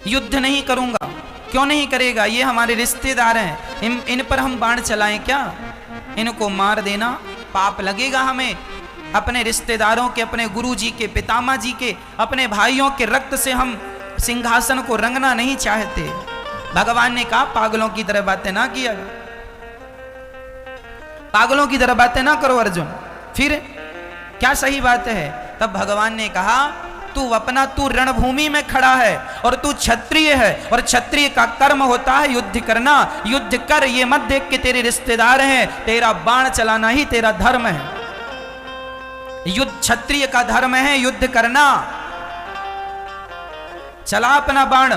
युद्ध नहीं करूंगा। क्यों नहीं करेगा? ये हमारे रिश्तेदार हैं, इन पर हम बाण चलाएं क्या? इनको मार देना पाप लगेगा हमें। अपने रिश्तेदारों के, अपने गुरु जी के, पितामह जी के, अपने भाइयों के रक्त से हम सिंहासन को रंगना नहीं चाहते। भगवान ने कहा पागलों की तरह बातें ना किया, पागलों की तरह बातें ना करो अर्जुन। फिर क्या सही बात है? तब भगवान ने कहा तू रणभूमि में खड़ा है और तू क्षत्रिय है, और क्षत्रिय का कर्म होता है युद्ध करना। युद्ध कर, ये मत देख के तेरे रिश्तेदार हैं, तेरा बाण चलाना ही तेरा धर्म है। युद्ध क्षत्रिय का धर्म है, युद्ध करना। चला अपना बाण,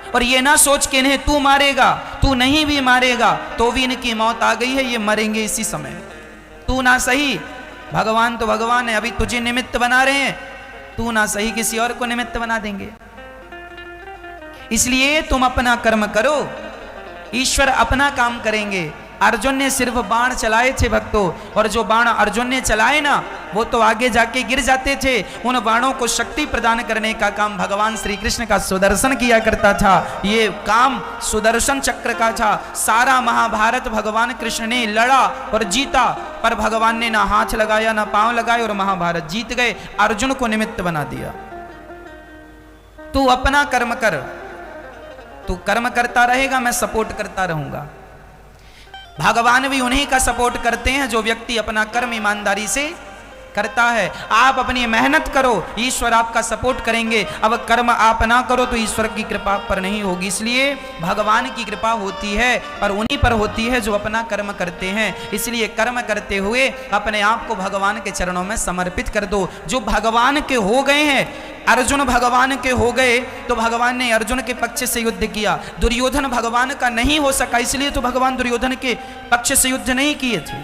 और ये ना सोच के इन्हें तू मारेगा, तू नहीं भी मारेगा तो भी इनकी मौत आ गई है, ये मरेंगे इसी समय। तू ना सही, भगवान तो भगवान है, अभी तुझे निमित्त बना रहे हैं, तू ना सही किसी और को निमित्त बना देंगे। इसलिए तुम अपना कर्म करो, ईश्वर अपना काम करेंगे। अर्जुन ने सिर्फ बाण चलाए थे भक्तों, और जो बाण अर्जुन ने चलाए ना, वो तो आगे जाके गिर जाते थे। उन बाणों को शक्ति प्रदान करने का काम भगवान श्री कृष्ण का सुदर्शन किया करता था। ये काम सुदर्शन चक्र का था। सारा महाभारत भगवान कृष्ण ने लड़ा और जीता, पर भगवान ने ना हाथ लगाया ना पांव लगाए और महाभारत जीत गए। अर्जुन को निमित्त बना दिया। तू अपना कर्म कर, तू कर्म करता रहेगा, मैं सपोर्ट करता रहूंगा। भगवान भी उन्हीं का सपोर्ट करते हैं जो व्यक्ति अपना कर्म ईमानदारी से करता है। आप अपनी मेहनत करो, ईश्वर आपका सपोर्ट करेंगे। अब कर्म आप ना करो तो ईश्वर की कृपा पर नहीं होगी। इसलिए भगवान की कृपा होती है पर उन्हीं पर होती है जो अपना कर्म करते हैं। इसलिए कर्म करते हुए अपने आप को भगवान के चरणों में समर्पित कर दो। जो भगवान के हो गए हैं, अर्जुन भगवान के हो गए तो भगवान ने अर्जुन के पक्ष से युद्ध किया। दुर्योधन भगवान का नहीं हो सका, इसलिए तो भगवान दुर्योधन के पक्ष से युद्ध नहीं किए थे।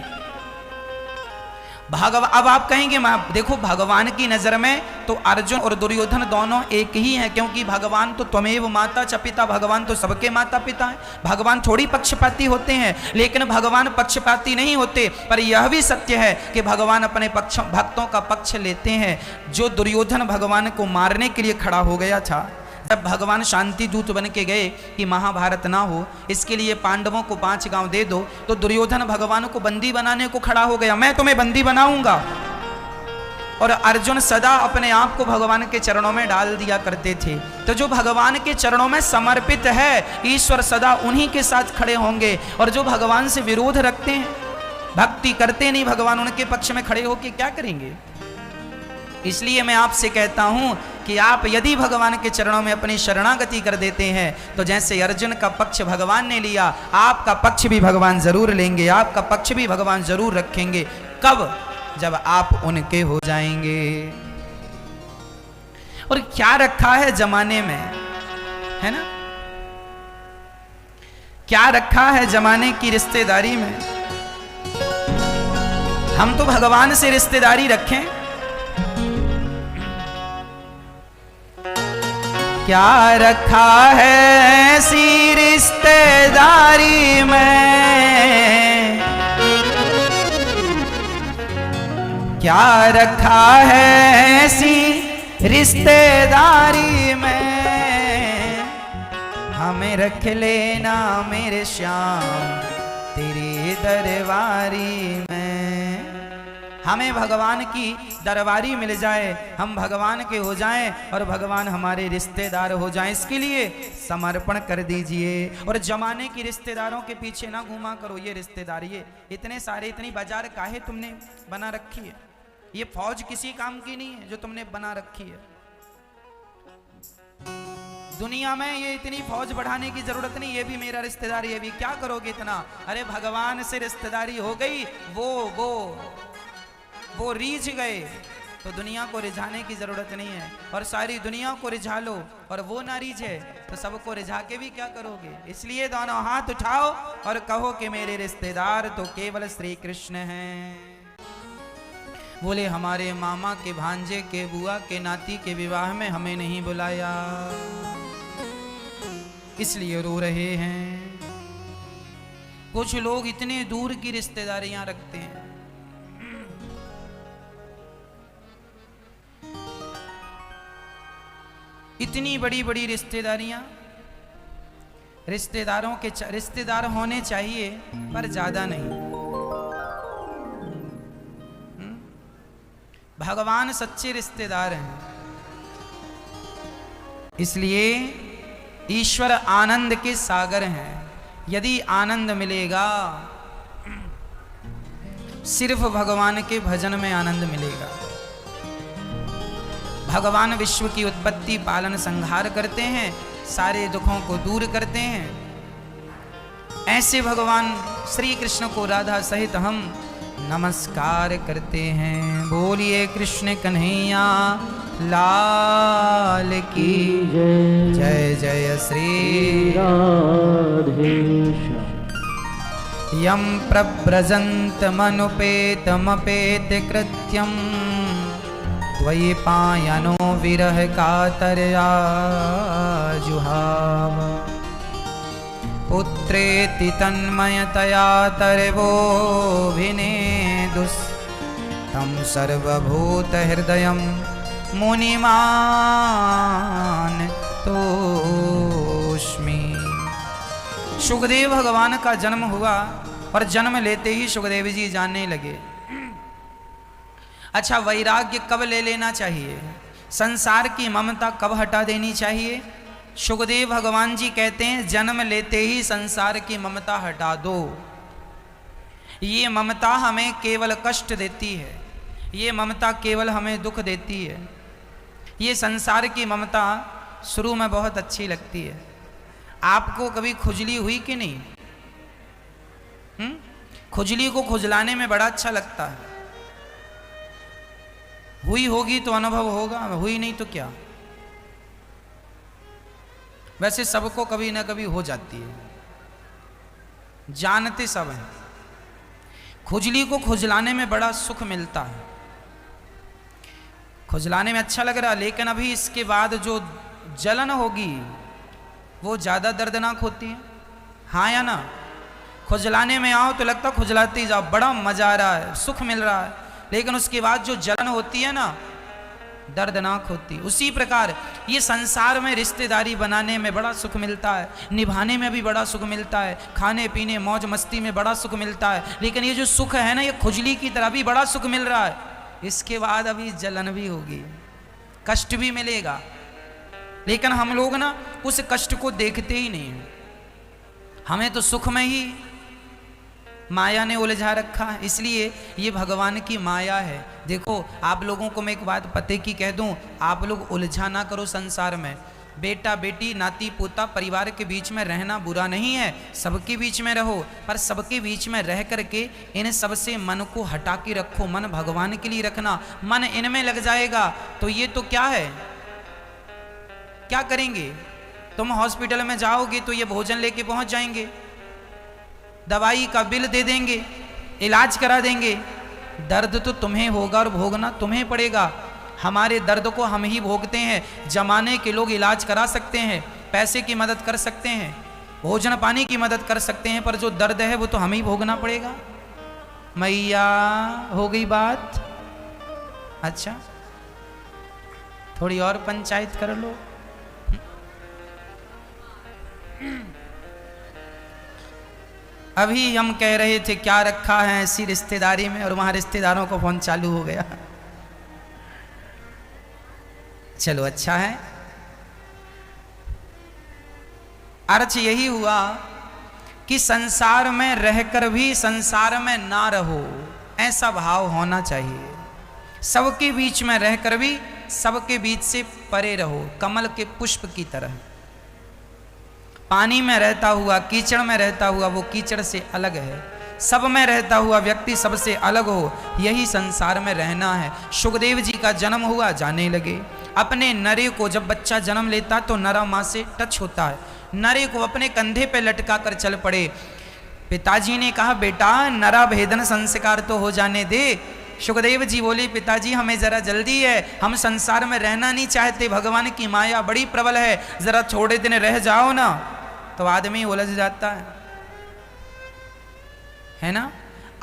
अब आप कहेंगे देखो भगवान की नजर में तो अर्जुन और दुर्योधन दोनों एक ही हैं, क्योंकि भगवान तो त्वमेव माता च पिता, भगवान तो सबके माता पिता हैं। भगवान थोड़ी पक्षपाती होते हैं, लेकिन भगवान पक्षपाती नहीं होते। पर यह भी सत्य है कि भगवान अपने भक्तों का पक्ष लेते हैं। जो दुर्योधन भगवान को मारने के लिए खड़ा हो गया था, जब भगवान शांति दूत बन के गए कि महाभारत ना हो, इसके लिए पांडवों को 5 गांव दे दो, तो दुर्योधन भगवान को बंदी बनाने को खड़ा हो गया, मैं तुम्हें बंदी बनाऊंगा। और अर्जुन सदा अपने आप को भगवान के चरणों में डाल दिया करते थे। तो जो भगवान के चरणों में समर्पित है, ईश्वर सदा उन्हीं के साथ खड़े होंगे। और जो भगवान से विरोध रखते हैं, भक्ति करते नहीं, भगवान उनके पक्ष में खड़े होकर क्या करेंगे। इसलिए मैं आपसे कहता हूं कि आप यदि भगवान के चरणों में अपनी शरणागति कर देते हैं, तो जैसे अर्जुन का पक्ष भगवान ने लिया, आपका पक्ष भी भगवान जरूर लेंगे, आपका पक्ष भी भगवान जरूर रखेंगे। कब? जब आप उनके हो जाएंगे। और क्या रखा है जमाने में, है ना, क्या रखा है जमाने की रिश्तेदारी में। हम तो भगवान से रिश्तेदारी रखें। क्या रखा है ऐसी रिश्तेदारी में, क्या रखा है ऐसी रिश्तेदारी में। हमें रख लेना मेरे श्याम तेरी दरबारी में। हमें भगवान की दरबारी मिल जाए, हम भगवान के हो जाएं और भगवान हमारे रिश्तेदार हो जाएं। इसके लिए समर्पण कर दीजिए। और जमाने की रिश्तेदारों के पीछे ना घूमा करो। ये रिश्तेदारी, ये इतने सारे, इतनी बाजार काहे तुमने बना रखी है। ये फौज किसी काम की नहीं है जो तुमने बना रखी है। दुनिया में ये इतनी फौज बढ़ाने की जरूरत नहीं। ये भी मेरा रिश्तेदार, ये भी क्या करोगे इतना। अरे भगवान से रिश्तेदारी हो गई, वो रिझ गए तो दुनिया को रिझाने की जरूरत नहीं है। और सारी दुनिया को रिझा लो और वो ना रिझे तो सबको रिझा के भी क्या करोगे। इसलिए दोनों हाथ उठाओ और कहो कि मेरे रिश्तेदार तो केवल श्री कृष्ण हैं। बोले हमारे मामा के भांजे के बुआ के नाती के विवाह में हमें नहीं बुलाया, इसलिए रो रहे हैं। कुछ लोग इतने दूर की रिश्तेदारियां रखते हैं। इतनी बड़ी बड़ी रिश्तेदारियां, रिश्तेदारों के रिश्तेदार होने चाहिए पर ज्यादा नहीं। भगवान सच्चे रिश्तेदार हैं। इसलिए ईश्वर आनंद के सागर हैं। यदि आनंद मिलेगा, सिर्फ भगवान के भजन में आनंद मिलेगा। भगवान विश्व की उत्पत्ति पालन संहार करते हैं, सारे दुखों को दूर करते हैं। ऐसे भगवान श्री कृष्ण को राधा सहित हम नमस्कार करते हैं। बोलिए कृष्ण कन्हैया लाल की जय। जय जय श्री राधेश। यम प्रव्रजंत मनुपेतमपेत कृत्यम त्वयि पायनो विरह कातरया जुहाव। पुत्रेति तन्मयतया तर्वोऽभिनेदुस् तं सर्वभूतहृदयं मुनिमान् तोस्मि। सुखदेव भगवान का जन्म हुआ और जन्म लेते ही सुखदेव जी जानने लगे। अच्छा, वैराग्य कब ले लेना चाहिए, संसार की ममता कब हटा देनी चाहिए? सुखदेव भगवान जी कहते हैं जन्म लेते ही संसार की ममता हटा दो। ये ममता हमें केवल कष्ट देती है, ये ममता केवल हमें दुख देती है। ये संसार की ममता शुरू में बहुत अच्छी लगती है। आपको कभी खुजली हुई कि नहीं? खुजली को खुजलाने में बड़ा अच्छा लगता है। हुई होगी तो अनुभव होगा, हुई नहीं तो क्या। वैसे सबको कभी ना कभी हो जाती है, जानते सब हैं। खुजली को खुजलाने में बड़ा सुख मिलता है, खुजलाने में अच्छा लग रहा, लेकिन अभी इसके बाद जो जलन होगी वो ज़्यादा दर्दनाक होती है। हाँ या ना? खुजलाने में आओ तो लगता खुजलाते ही जाओ, बड़ा मजा आ रहा है, सुख मिल रहा है, लेकिन उसके बाद जो जलन होती है ना, दर्दनाक होती। उसी प्रकार ये संसार में रिश्तेदारी बनाने में बड़ा सुख मिलता है, निभाने में भी बड़ा सुख मिलता है, खाने पीने मौज मस्ती में बड़ा सुख मिलता है, लेकिन ये जो सुख है ना, ये खुजली की तरह भी बड़ा सुख मिल रहा है। इसके बाद अभी जलन भी होगी, कष्ट भी मिलेगा, लेकिन हम लोग ना उस कष्ट को देखते ही नहीं हैं। हमें तो सुख में ही माया ने उलझा रखा है, इसलिए ये भगवान की माया है। देखो, आप लोगों को मैं एक बात पते की कह दूं, आप लोग उलझा ना करो संसार में। बेटा बेटी नाती पोता परिवार के बीच में रहना बुरा नहीं है, सबके बीच में रहो, पर सबके बीच में रह करके इन सबसे मन को हटा के रखो। मन भगवान के लिए रखना, मन इनमें लग जाएगा तो ये तो क्या है, क्या करेंगे? तुम हॉस्पिटल में जाओगे तो ये भोजन लेके पहुंच जाएंगे, दवाई का बिल दे देंगे, इलाज करा देंगे। दर्द तो तुम्हें होगा और भोगना तुम्हें पड़ेगा। हमारे दर्द को हम ही भोगते हैं। जमाने के लोग इलाज करा सकते हैं, पैसे की मदद कर सकते हैं, भोजन पानी की मदद कर सकते हैं, पर जो दर्द है वो तो हमें ही भोगना पड़ेगा। मैया, हो गई बात? अच्छा, थोड़ी और पंचायत कर लो। अभी हम कह रहे थे क्या रखा है ऐसी रिश्तेदारी में, और वहां रिश्तेदारों को फोन चालू हो गया। चलो अच्छा है। अर्थ यही हुआ कि संसार में रहकर भी संसार में ना रहो, ऐसा भाव होना चाहिए। सबके बीच में रहकर भी सबके बीच से परे रहो, कमल के पुष्प की तरह। पानी में रहता हुआ, कीचड़ में रहता हुआ वो कीचड़ से अलग है, सब में रहता हुआ व्यक्ति सबसे अलग हो, यही संसार में रहना है। सुखदेव जी का जन्म हुआ, जाने लगे। अपने नरे को, जब बच्चा जन्म लेता तो नरा माँ से टच होता है, नरे को अपने कंधे पे लटका कर चल पड़े। पिताजी ने कहा बेटा नरा भेदन संस्कार तो हो जाने दे। सुखदेव जी बोले पिताजी हमें जरा जल्दी है, हम संसार में रहना नहीं चाहते, भगवान की माया बड़ी प्रबल है, जरा थोड़े दिन रह जाओ ना। तो आदमी उलझ जाता है ना।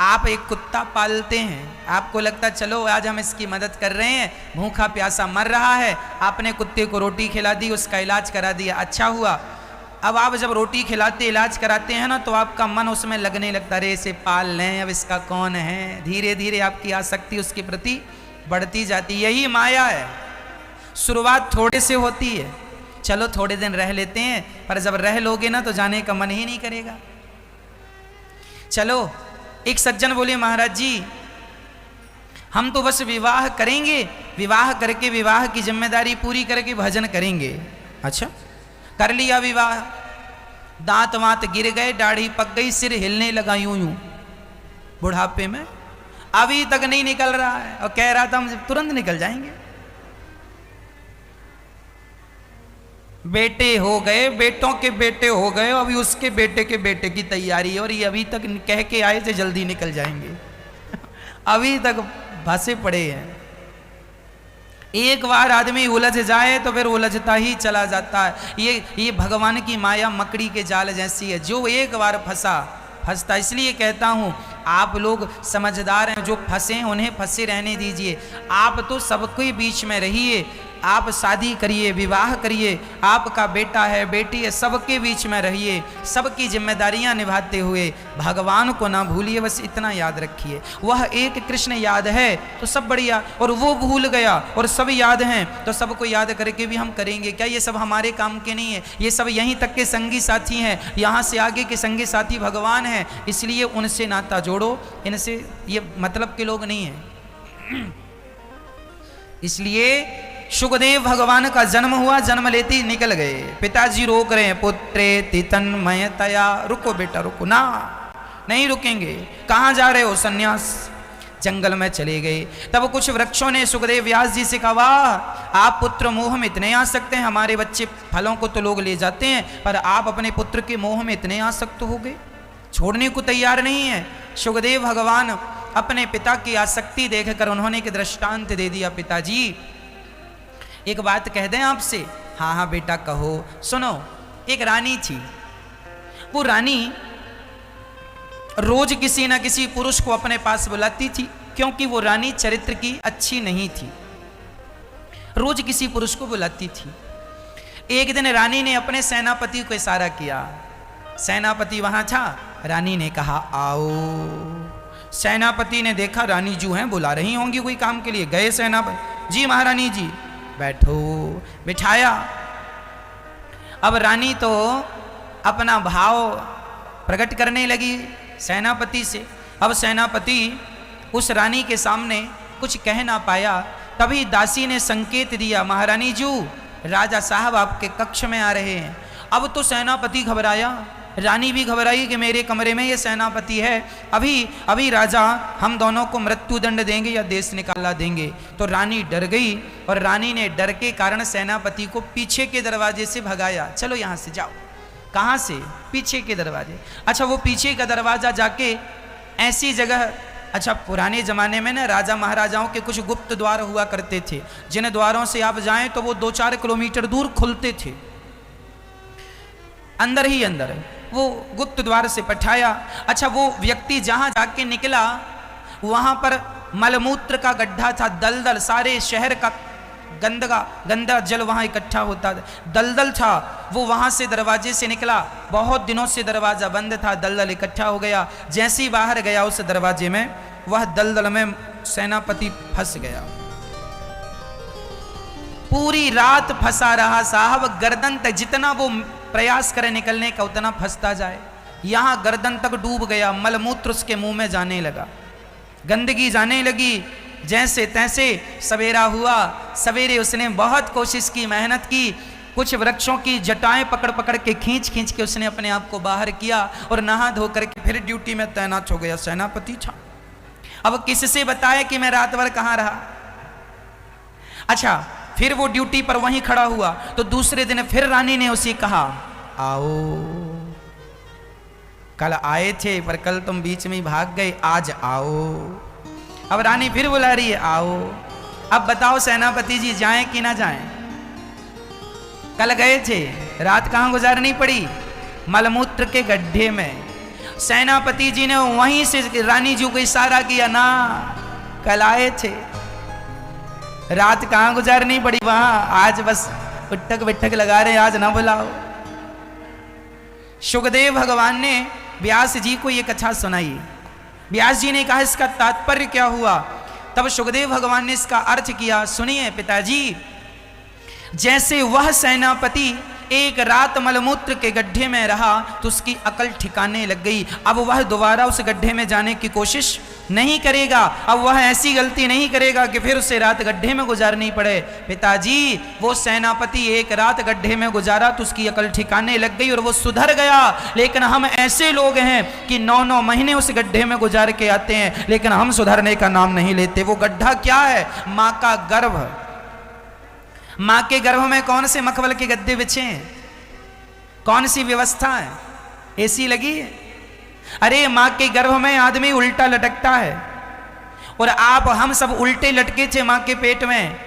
आप एक कुत्ता पालते हैं, आपको लगता चलो आज हम इसकी मदद कर रहे हैं, भूखा प्यासा मर रहा है, आपने कुत्ते को रोटी खिला दी, उसका इलाज करा दिया, अच्छा हुआ। अब आप जब रोटी खिलाते इलाज कराते हैं ना, तो आपका मन उसमें लगने लगता, अरे इसे पाल लें, अब इसका कौन है। धीरे धीरे आपकी आसक्ति उसके प्रति बढ़ती जाती। यही माया है, शुरुआत थोड़े से होती है, चलो थोड़े दिन रह लेते हैं, पर जब रह लोगे ना तो जाने का मन ही नहीं करेगा। चलो, एक सज्जन बोले महाराज जी हम तो बस विवाह करेंगे, विवाह करके विवाह की जिम्मेदारी पूरी करके भजन करेंगे। अच्छा, कर लिया विवाह, दांत वांत गिर गए, दाढ़ी पक गई, सिर हिलने लगा यूं यूं बुढ़ापे में, अभी तक नहीं निकल रहा है, और कह रहा था हम तुरंत निकल जाएंगे। बेटे हो गए, बेटों के बेटे हो गए, अभी उसके बेटे के बेटे की तैयारी है, और ये अभी तक कह के आए थे जल्दी निकल जाएंगे अभी तक फंसे पड़े हैं। एक बार आदमी उलझ जाए तो फिर उलझता ही चला जाता है। ये भगवान की माया मकड़ी के जाल जैसी है, जो एक बार फंसता। इसलिए कहता हूँ आप लोग समझदार हैं, जो फंसे हैं उन्हें फंसे रहने दीजिए। आप तो सबके बीच में रहिए, आप शादी करिए, विवाह करिए, आपका बेटा है बेटी है, सबके बीच में रहिए, सबकी जिम्मेदारियां निभाते हुए भगवान को ना भूलिए। बस इतना याद रखिए, वह एक कृष्ण याद है तो सब बढ़िया, और वो भूल गया और सब याद हैं तो सबको याद करके भी हम करेंगे क्या? ये सब हमारे काम के नहीं है, ये सब यहीं तक के संगी साथी हैं, यहाँ से आगे के संगी साथी भगवान हैं। इसलिए उनसे नाता जोड़ो, इनसे ये मतलब के लोग नहीं हैं। इसलिए सुखदेव भगवान का जन्म हुआ, जन्म लेते ही निकल गए। पिताजी रोक रहे हैं, पुत्रे तन्मयतया, रुको बेटा रुको। ना, नहीं रुकेंगे। कहाँ जा रहे हो? सन्यास। जंगल में चले गए। तब कुछ वृक्षों ने सुखदेव व्यास जी से कहा, वाह आप पुत्र मोह में इतने आसक्त हैं, हमारे बच्चे फलों को तो लोग ले जाते हैं, पर आप अपने पुत्र के मोह में इतने आसक्त हो गए, छोड़ने को तैयार नहीं है। सुखदेव भगवान अपने पिता की आसक्ति देखकर उन्होंने एक दृष्टांत दे दिया, पिताजी एक बात कह दें आपसे? हाँ हाँ बेटा कहो। सुनो, एक रानी थी, वो रानी रोज किसी ना किसी पुरुष को अपने पास बुलाती थी, क्योंकि वो रानी चरित्र की अच्छी नहीं थी, रोज किसी पुरुष को बुलाती थी। एक दिन रानी ने अपने सेनापति को इशारा किया, सेनापति वहां था, रानी ने कहा आओ। सेनापति ने देखा रानी जो हैं बुला रही होंगी कोई काम के लिए, गए सेनापति, जी महारानी जी बैठो, बिठाया। अब रानी तो अपना भाव प्रकट करने लगी सेनापति से। अब सेनापति उस रानी के सामने कुछ कह ना पाया, तभी दासी ने संकेत दिया, महारानी जी राजा साहब आपके कक्ष में आ रहे हैं। अब तो सेनापति घबराया, रानी भी घबराई कि मेरे कमरे में ये सेनापति है, अभी राजा हम दोनों को मृत्यु दंड देंगे या देश निकाला देंगे। तो रानी डर गई और रानी ने डर के कारण सेनापति को पीछे के दरवाजे से भगाया, चलो यहाँ से जाओ। कहाँ से? पीछे के दरवाजे। अच्छा, वो पीछे का दरवाजा जाके ऐसी जगह, अच्छा पुराने ज़माने में ना राजा महाराजाओं के कुछ गुप्त द्वार हुआ करते थे, जिन द्वारों से आप जाएं तो वो 2-4 किलोमीटर दूर खुलते थे, अंदर ही अंदर वो गुप्त द्वार से पठाया। अच्छा, वो व्यक्ति जहां जाके निकला वहां पर मलमूत्र का गड्ढा था, दलदल, सारे शहर का गंदा जल वहां इकट्ठा होता था, दलदल था। वो वहां से दरवाजे से निकला, बहुत दिनों से दरवाजा बंद था, दलदल इकट्ठा हो गया। जैसे ही बाहर गया उस दरवाजे में, वह दलदल में सेनापति फंस गया, पूरी रात फंसा रहा साहब, गर्दन तक, जितना वो प्रयास करे निकलने का उतना फंसता जाए, यहां गर्दन तक डूब गया, मलमूत्र उसके मुंह में जाने लगा, गंदगी जाने लगी। जैसे तैसे सवेरा हुआ, सवेरे उसने बहुत कोशिश की, मेहनत की, कुछ वृक्षों की जटाएं पकड़ के खींच के उसने अपने आप को बाहर किया और नहा धो करके फिर ड्यूटी में तैनात हो गया। सेनापति था, अब किससे बताया कि मैं रात भर कहाँ रहा। अच्छा, फिर वो ड्यूटी पर वहीं खड़ा हुआ तो दूसरे दिन फिर रानी ने उसे कहा, आओ, कल आए थे पर कल तुम बीच में भाग गए, आज आओ। अब रानी फिर बुला रही है, आओ। अब बताओ सेनापति जी जाएं कि ना जाएं? कल गए थे, रात कहां गुजारनी पड़ी? मलमूत्र के गड्ढे में। सेनापति जी ने वहीं से रानी जी को इशारा किया, ना कल आए थे, रात कहां गुजारनी पड़ी वहां, आज बस उठक बिठक लगा रहे, आज ना बुलाओ। सुखदेव भगवान ने व्यास जी को यह कथा सुनाई। व्यास जी ने कहा इसका तात्पर्य क्या हुआ? तब सुखदेव भगवान ने इसका अर्थ किया, सुनिए पिताजी, जैसे वह सेनापति एक रात मलमूत्र के गड्ढे में रहा तो उसकी अकल ठिकाने लग गई, अब वह दोबारा उस गड्ढे में जाने की कोशिश नहीं करेगा, अब वह ऐसी गलती नहीं करेगा कि फिर उसे रात गड्ढे में गुजारनी पड़े। पिताजी, वो सेनापति एक रात गड्ढे में गुजारा तो उसकी अकल ठिकाने लग गई और वो सुधर गया, लेकिन हम ऐसे लोग हैं कि 9-9 महीने उस गड्ढे में गुजार के आते हैं, लेकिन हम सुधरने का नाम नहीं लेते। वो गड्ढा क्या है? माँ का गर्भ। माँ के गर्भ में कौन से मखमल के गद्दे बिछे हैं? कौन सी व्यवस्था है? एसी लगी है? अरे माँ के गर्भ में आदमी उल्टा लटकता है और हम सब उल्टे लटके थे माँ के पेट में,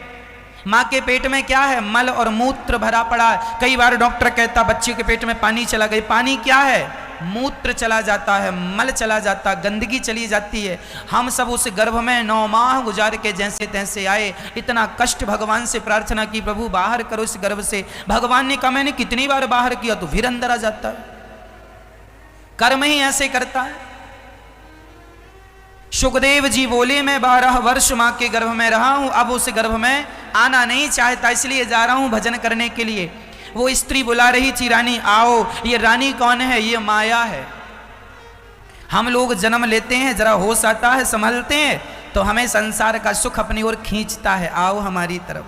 माँ के पेट में क्या है? मल और मूत्र भरा पड़ा है। कई बार डॉक्टर कहता बच्चे के पेट में पानी चला गया। पानी क्या है? मूत्र चला जाता है, मल चला जाता, गंदगी चली जाती है। हम सब उस गर्भ में 9 माह गुजार के जैसे तैसे आए। इतना कष्ट भगवान से प्रार्थना की, प्रभु बाहर करो इस गर्भ से। भगवान ने कहा मैंने कितनी बार बाहर किया, तो फिर अंदर आ जाता है। कर्म ही ऐसे करता है। सुखदेव जी बोले मैं 12 वर्ष मां के गर्भ में रहा हूं, अब उस गर्भ में आना नहीं चाहता, इसलिए जा रहा हूं भजन करने के लिए। वो स्त्री बुला रही थी, रानी आओ। ये रानी कौन है? ये माया है। हम लोग जन्म लेते हैं, जरा होश आता है, संभलते हैं, तो हमें संसार का सुख अपनी ओर खींचता है, आओ हमारी तरफ।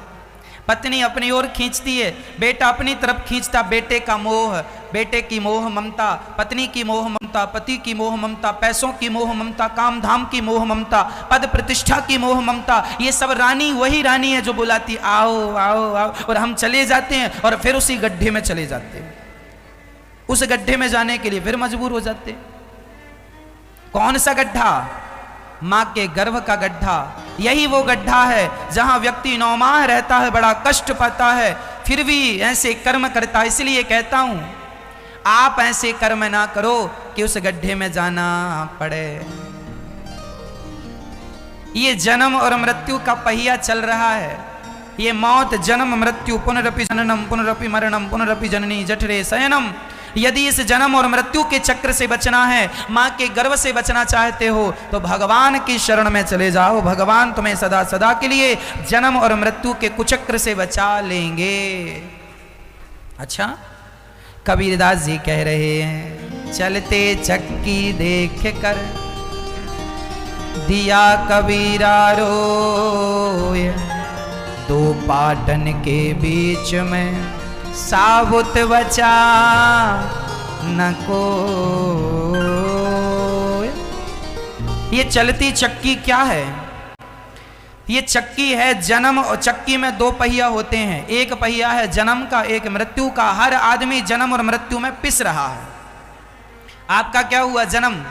पत्नी अपनी ओर खींचती है, बेटा अपनी तरफ खींचता। बेटे का मोह, बेटे की मोह ममता, पत्नी की मोह ममता, पति की मोह ममता, पैसों की मोह ममता, काम धाम की मोह ममता, पद प्रतिष्ठा की मोह ममता, ये सब रानी वही रानी है जो बुलाती आओ आओ आओ, और हम चले जाते हैं और फिर उसी गड्ढे में चले जाते हैं। उस गड्ढे में जाने के लिए फिर मजबूर हो जाते हैं। कौन सा गड्ढा? मां के गर्भ का गड्ढा। यही वो गड्ढा है जहां व्यक्ति 9 माह रहता है, बड़ा कष्ट पाता है, फिर भी ऐसे कर्म करता है। इसलिए कहता हूं आप ऐसे कर्म ना करो कि उस गड्ढे में जाना पड़े। ये जन्म और मृत्यु का पहिया चल रहा है। ये मौत, जन्म, मृत्यु, पुनरपि जननम पुनरपि मरणम पुनरपि जननी जठरे शयनम। यदि इस जन्म और मृत्यु के चक्र से बचना है, मां के गर्भ से बचना चाहते हो, तो भगवान की शरण में चले जाओ। भगवान तुम्हें सदा सदा के लिए जन्म और मृत्यु के कुचक्र से बचा लेंगे। अच्छा, कबीरदास जी कह रहे हैं चलते चक्की देख कर दिया कबीरा रोय, 2 पाटन के बीच में साबुत बचा न को। ये चलती चक्की क्या है? ये चक्की है जन्म, और चक्की में 2 पहिया होते हैं। एक पहिया है जन्म का, एक मृत्यु का। हर आदमी जन्म और मृत्यु में पिस रहा है। आपका क्या हुआ? जन्म।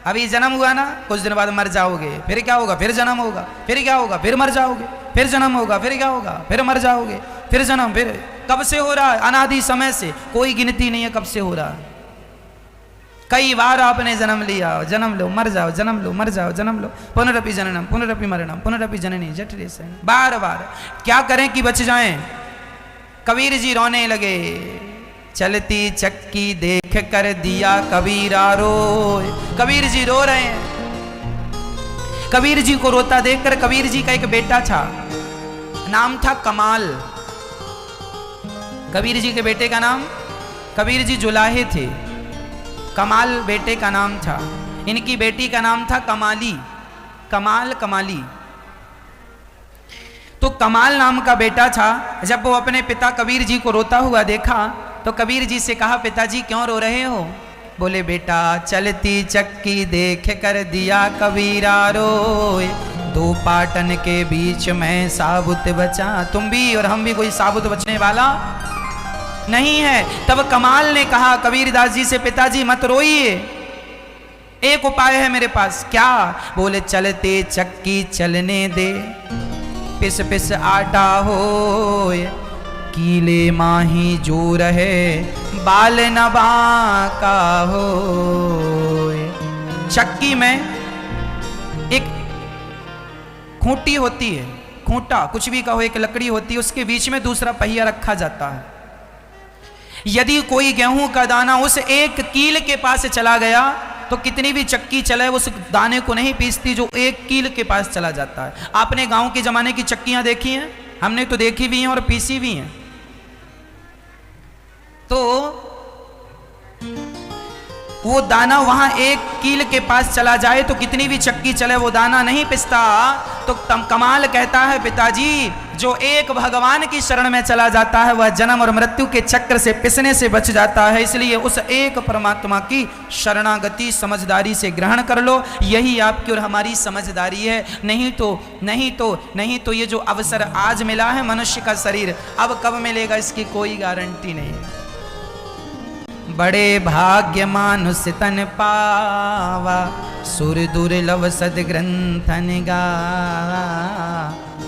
अभी जन्म हुआ ना, कुछ दिन बाद मर जाओगे, फिर क्या होगा? फिर जन्म होगा, फिर क्या होगा? फिर मर जाओगे, फिर जन्म होगा, फिर क्या होगा? फिर मर जाओगे, फिर जन्म। फिर कब से हो रहा है? अनादि समय से, कोई गिनती नहीं है कब से हो रहा है। कई बार आपने जन्म लिया, जन्म लो मर जाओ, जन्म लो मर जाओ, जन्म लो, पुनरपि जननम पुनरपि मरणम पुनरपि जननी जठरे शयनम। बार बार क्या करें कि बच जाएं? कबीर जी रोने लगे। चलती चक्की देख कर दिया कबीरा रोय। कबीर जी रो रहे हैं। कबीर जी को रोता देखकर, कबीर जी का एक बेटा था, नाम था कमाल। कबीर जी के बेटे का नाम, कबीर जी जुलाहे थे, कमाल बेटे का नाम था। इनकी बेटी का नाम था कमाली, कमाल कमाली। तो कमाल नाम का बेटा था। जब वो अपने पिता कबीर जी को रोता हुआ देखा तो कबीर जी से कहा पिताजी क्यों रो रहे हो? बोले बेटा चलती चक्की देख कर दिया कबीरा रोए, 2 पाटन के बीच में साबुत बचा। तुम भी और हम भी कोई साबुत बचने वाला नहीं है। तब कमाल ने कहा कबीरदास जी से पिताजी मत रोइए, एक उपाय है मेरे पास। क्या? बोले चलते चक्की चलने दे, पिस पिस आटा होए, कीले माही जो रहे बाल न बांका होए। चक्की में एक खूंटी होती है, खूंटा कुछ भी कहो, एक लकड़ी होती है, उसके बीच में दूसरा पहिया रखा जाता है। यदि कोई गेहूं का दाना उस एक कील के पास चला गया तो कितनी भी चक्की चले उस दाने को नहीं पीसती जो एक कील के पास चला जाता है। आपने गांव के जमाने की चक्कियां देखी हैं? हमने तो देखी भी हैं और पीसी भी हैं। तो वो दाना वहां एक कील के पास चला जाए तो कितनी भी चक्की चले वो दाना नहीं पिसता। तो कमाल कहता है पिताजी जो एक भगवान की शरण में चला जाता है वह जन्म और मृत्यु के चक्र से पिसने से बच जाता है। इसलिए उस एक परमात्मा की शरणागति समझदारी से ग्रहण कर लो, यही आपकी और हमारी समझदारी है। नहीं तो ये जो अवसर आज मिला है मनुष्य का शरीर, अब कब मिलेगा इसकी कोई गारंटी नहीं। बड़े भाग्य मानुष तन पावा, सुर दुर्लभ सद ग्रंथन गा,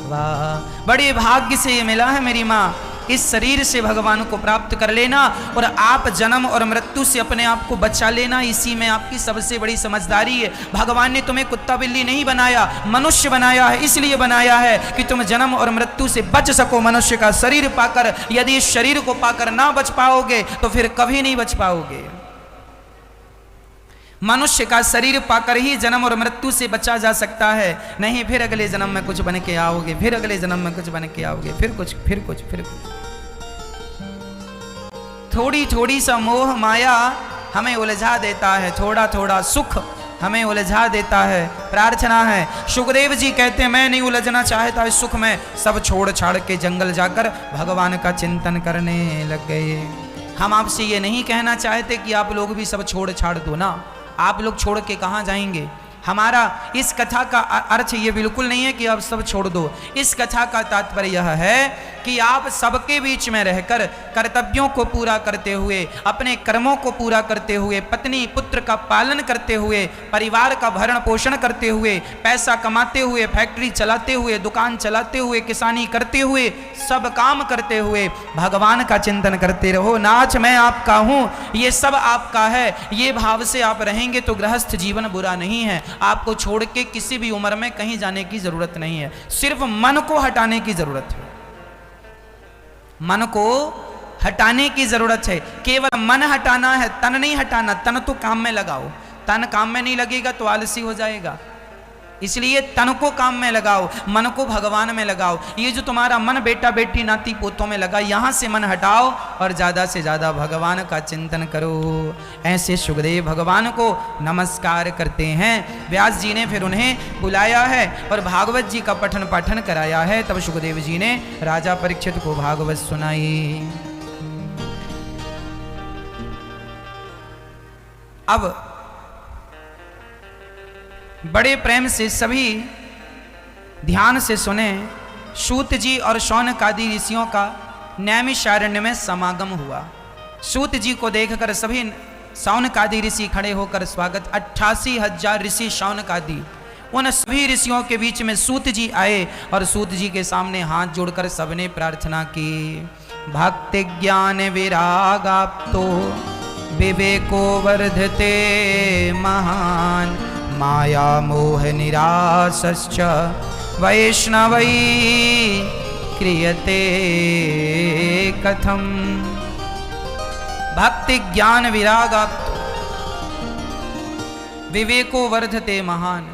वाह, बड़े भाग्य से ये मिला है मेरी माँ, इस शरीर से भगवान को प्राप्त कर लेना और आप जन्म और मृत्यु से अपने आप को बचा लेना, इसी में आपकी सबसे बड़ी समझदारी है। भगवान ने तुम्हें कुत्ता बिल्ली नहीं बनाया, मनुष्य बनाया है, इसलिए बनाया है कि तुम जन्म और मृत्यु से बच सको। मनुष्य का शरीर पाकर, यदि इस शरीर को पाकर ना बच पाओगे तो फिर कभी नहीं बच पाओगे। मनुष्य का शरीर पाकर ही जन्म और मृत्यु से बचा जा सकता है, नहीं फिर अगले जन्म में कुछ बन के आओगे, फिर अगले जन्म में कुछ बन के आओगे, फिर कुछ फिर कुछ फिर कुछ। थोड़ी थोड़ी सा मोह माया हमें उलझा देता है, थोड़ा थोड़ा सुख हमें उलझा देता है। प्रार्थना है, सुखदेव जी कहते हैं मैं नहीं उलझना चाहता इस सुख में, सब छोड़ छाड़ के जंगल जाकर भगवान का चिंतन करने लग गए। हम आपसे ये नहीं कहना चाहते कि आप लोग भी सब छोड़ छाड़ दो ना, आप लोग छोड़ के कहाँ जाएंगे। हमारा इस कथा का अर्थ ये बिल्कुल नहीं है कि आप सब छोड़ दो। इस कथा का तात्पर्य यह है कि आप सबके बीच में रहकर कर्तव्यों को पूरा करते हुए, अपने कर्मों को पूरा करते हुए, पत्नी पुत्र का पालन करते हुए, परिवार का भरण पोषण करते हुए, पैसा कमाते हुए, फैक्ट्री चलाते हुए, दुकान चलाते हुए, किसानी करते हुए, सब काम करते हुए भगवान का चिंतन करते रहो। नाथ मैं आपका हूँ, ये सब आपका है, ये भाव से आप रहेंगे तो गृहस्थ जीवन बुरा नहीं है। आपको छोड़ के किसी भी उम्र में कहीं जाने की जरूरत नहीं है, सिर्फ मन को हटाने की जरूरत है। मन को हटाने की जरूरत है, केवल मन हटाना है, तन नहीं हटाना। तन तो काम में लगाओ, तन काम में नहीं लगेगा तो आलसी हो जाएगा, इसलिए तन को काम में लगाओ, मन को भगवान में लगाओ। ये जो तुम्हारा मन बेटा बेटी नाती पोतों में लगा, यहाँ से मन हटाओ और ज़्यादा से ज़्यादा भगवान का चिंतन करो। ऐसे सुखदेव भगवान को नमस्कार करते हैं। व्यास जी ने फिर उन्हें बुलाया है और भागवत जी का पठन पाठन कराया है। तब सुखदेव जी ने राजा परीक्षित को भागवत सुनाई। अब बड़े प्रेम से सभी ध्यान से सुने। सूत जी और शौनक आदि ऋषियों का नैमिषारण्य में समागम हुआ। सूत जी को देखकर सभी शौनक आदि ऋषि खड़े होकर स्वागत। 88,000 ऋषि शौनक आदि, उन सभी ऋषियों के बीच में सूत जी आए और सूत जी के सामने हाथ जोड़कर सबने प्रार्थना की। भक्ति ज्ञान विरागाप्तो विवेको वर्धते महान, माया मोह निरासश्च वैष्णवै क्रियते कथम। भक्ति ज्ञान विरागाप्तो विवेको वर्धते महान।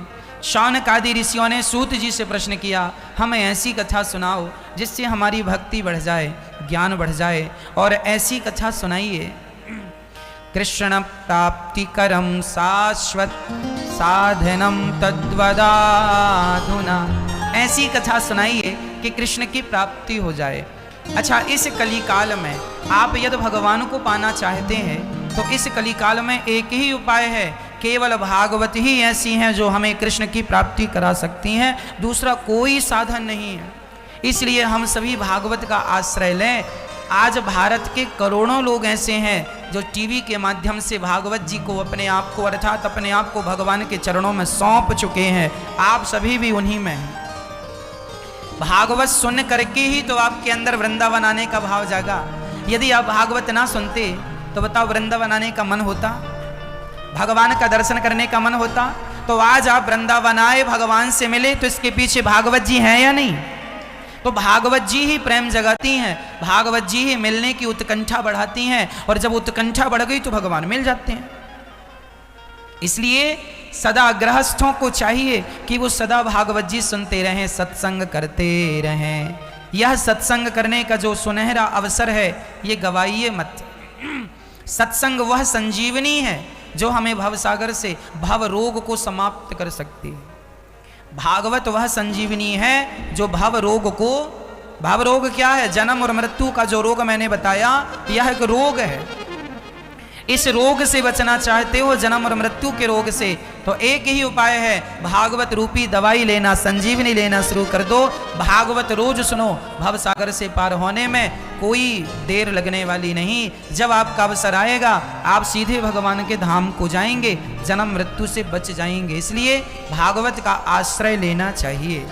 शौनक आदि ऋषियों ने सूत जी से प्रश्न किया, हमें ऐसी कथा सुनाओ जिससे हमारी भक्ति बढ़ जाए, ज्ञान बढ़ जाए, और ऐसी कथा सुनाइए। कृष्ण प्राप्ति करम शाश्वत साधनम तद्वदाधुना। ऐसी कथा सुनाइए कि कृष्ण की प्राप्ति हो जाए। अच्छा, इस कली काल में आप यदि भगवान को पाना चाहते हैं तो इस कली काल में एक ही उपाय है, केवल भागवत ही ऐसी हैं जो हमें कृष्ण की प्राप्ति करा सकती हैं, दूसरा कोई साधन नहीं है। इसलिए हम सभी भागवत का आश्रय लें। आज भारत के करोड़ों लोग ऐसे हैं जो टीवी के माध्यम से भागवत जी को, अपने आप को अर्थात अपने आप को भगवान के चरणों में सौंप चुके हैं। आप सभी भी उन्हीं में हैं। भागवत सुन करके ही तो आपके अंदर वृंदावन आने का भाव जागा। यदि आप भागवत ना सुनते तो बताओ वृंदावन आने का मन होता, भगवान का दर्शन करने का मन होता? तो आज आप वृंदावन आए, भगवान से मिले, तो इसके पीछे भागवत जी हैं या नहीं? तो भागवत जी ही प्रेम जगाती हैं, भागवत जी ही मिलने की उत्कंठा बढ़ाती हैं, और जब उत्कंठा बढ़ गई तो भगवान मिल जाते हैं। इसलिए सदा गृहस्थों को चाहिए कि वो सदा भागवत जी सुनते रहें, सत्संग करते रहें। यह सत्संग करने का जो सुनहरा अवसर है ये गवाइए मत। सत्संग वह संजीवनी है जो हमें भवसागर से, भव रोग को समाप्त कर सकती है। भागवत वह संजीवनी है जो भव रोग को, भव रोग क्या है? जन्म और मृत्यु का जो रोग मैंने बताया, यह एक रोग है। इस रोग से बचना चाहते हो, जन्म और मृत्यु के रोग से, तो एक ही उपाय है, भागवत रूपी दवाई लेना, संजीवनी लेना शुरू कर दो। भागवत रोज सुनो, भवसागर से पार होने में कोई देर लगने वाली नहीं। जब आपका अवसर आएगा आप सीधे भगवान के धाम को जाएंगे, जन्म मृत्यु से बच जाएंगे। इसलिए भागवत का आश्रय लेना चाहिए।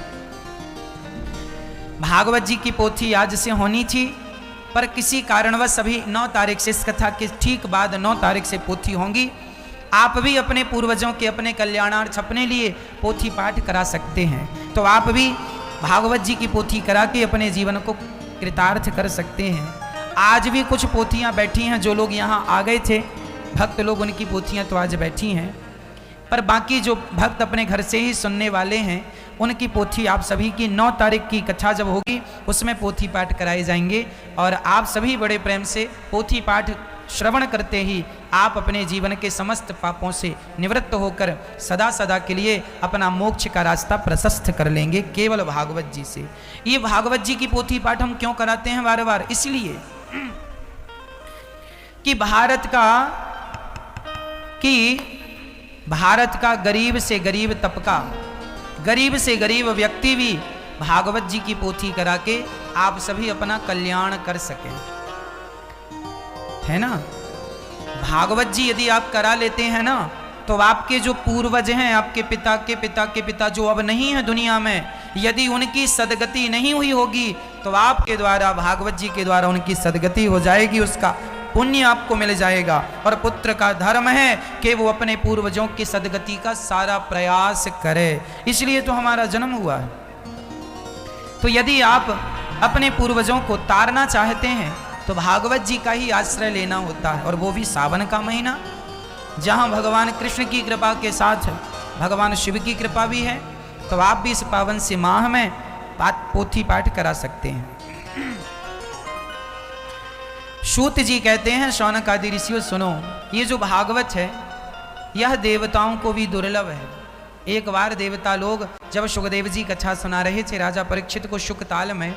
भागवत जी की पोथी आज से होनी थी, पर किसी कारणवश अभी 9 तारीख से, इस कथा के ठीक बाद 9 तारीख से पोथी होंगी। आप भी अपने पूर्वजों के अपने कल्याणार्थ अपने लिए पोथी पाठ करा सकते हैं। तो आप भी भागवत जी की पोथी करा के अपने जीवन को कृतार्थ कर सकते हैं। आज भी कुछ पोथियां बैठी हैं, जो लोग यहाँ आ गए थे भक्त लोग, उनकी पोथियां तो आज बैठी हैं, पर बाकी जो भक्त अपने घर से ही सुनने वाले हैं उनकी पोथी आप सभी की 9 तारीख की कथा जब होगी उसमें पोथी पाठ कराए जाएंगे। और आप सभी बड़े प्रेम से पोथी पाठ श्रवण करते ही आप अपने जीवन के समस्त पापों से निवृत्त होकर सदा सदा के लिए अपना मोक्ष का रास्ता प्रशस्त कर लेंगे केवल भागवत जी से। ये भागवत जी की पोथी पाठ हम क्यों कराते हैं बार बार? इसलिए कि भारत का गरीब से गरीब तबका, गरीब से गरीब व्यक्ति भी भागवत जी की पोथी करा के आप सभी अपना कल्याण कर सकें, है ना। भागवत जी यदि आप करा लेते हैं ना, तो आपके जो पूर्वज हैं, आपके पिता के पिता के पिता जो अब नहीं है दुनिया में, यदि उनकी सदगति नहीं हुई होगी तो आपके द्वारा, भागवत जी के द्वारा उनकी सदगति हो जाएगी, उसका पुण्य आपको मिल जाएगा। और पुत्र का धर्म है कि वो अपने पूर्वजों की सदगति का सारा प्रयास करे, इसलिए तो हमारा जन्म हुआ है। तो यदि आप अपने पूर्वजों को तारना चाहते हैं तो भागवत जी का ही आश्रय लेना होता है, और वो भी सावन का महीना, जहाँ भगवान कृष्ण की कृपा के साथ भगवान शिव की कृपा भी है। तो आप भी इस पावन से माह में पोथी पाठ करा सकते हैं। सूत जी कहते हैं, शौनक आदि ऋषियों सुनो, ये जो भागवत है यह देवताओं को भी दुर्लभ है। एक बार देवता लोग जब सुखदेव जी कथा सुना रहे थे राजा परीक्षित को शुकताल में,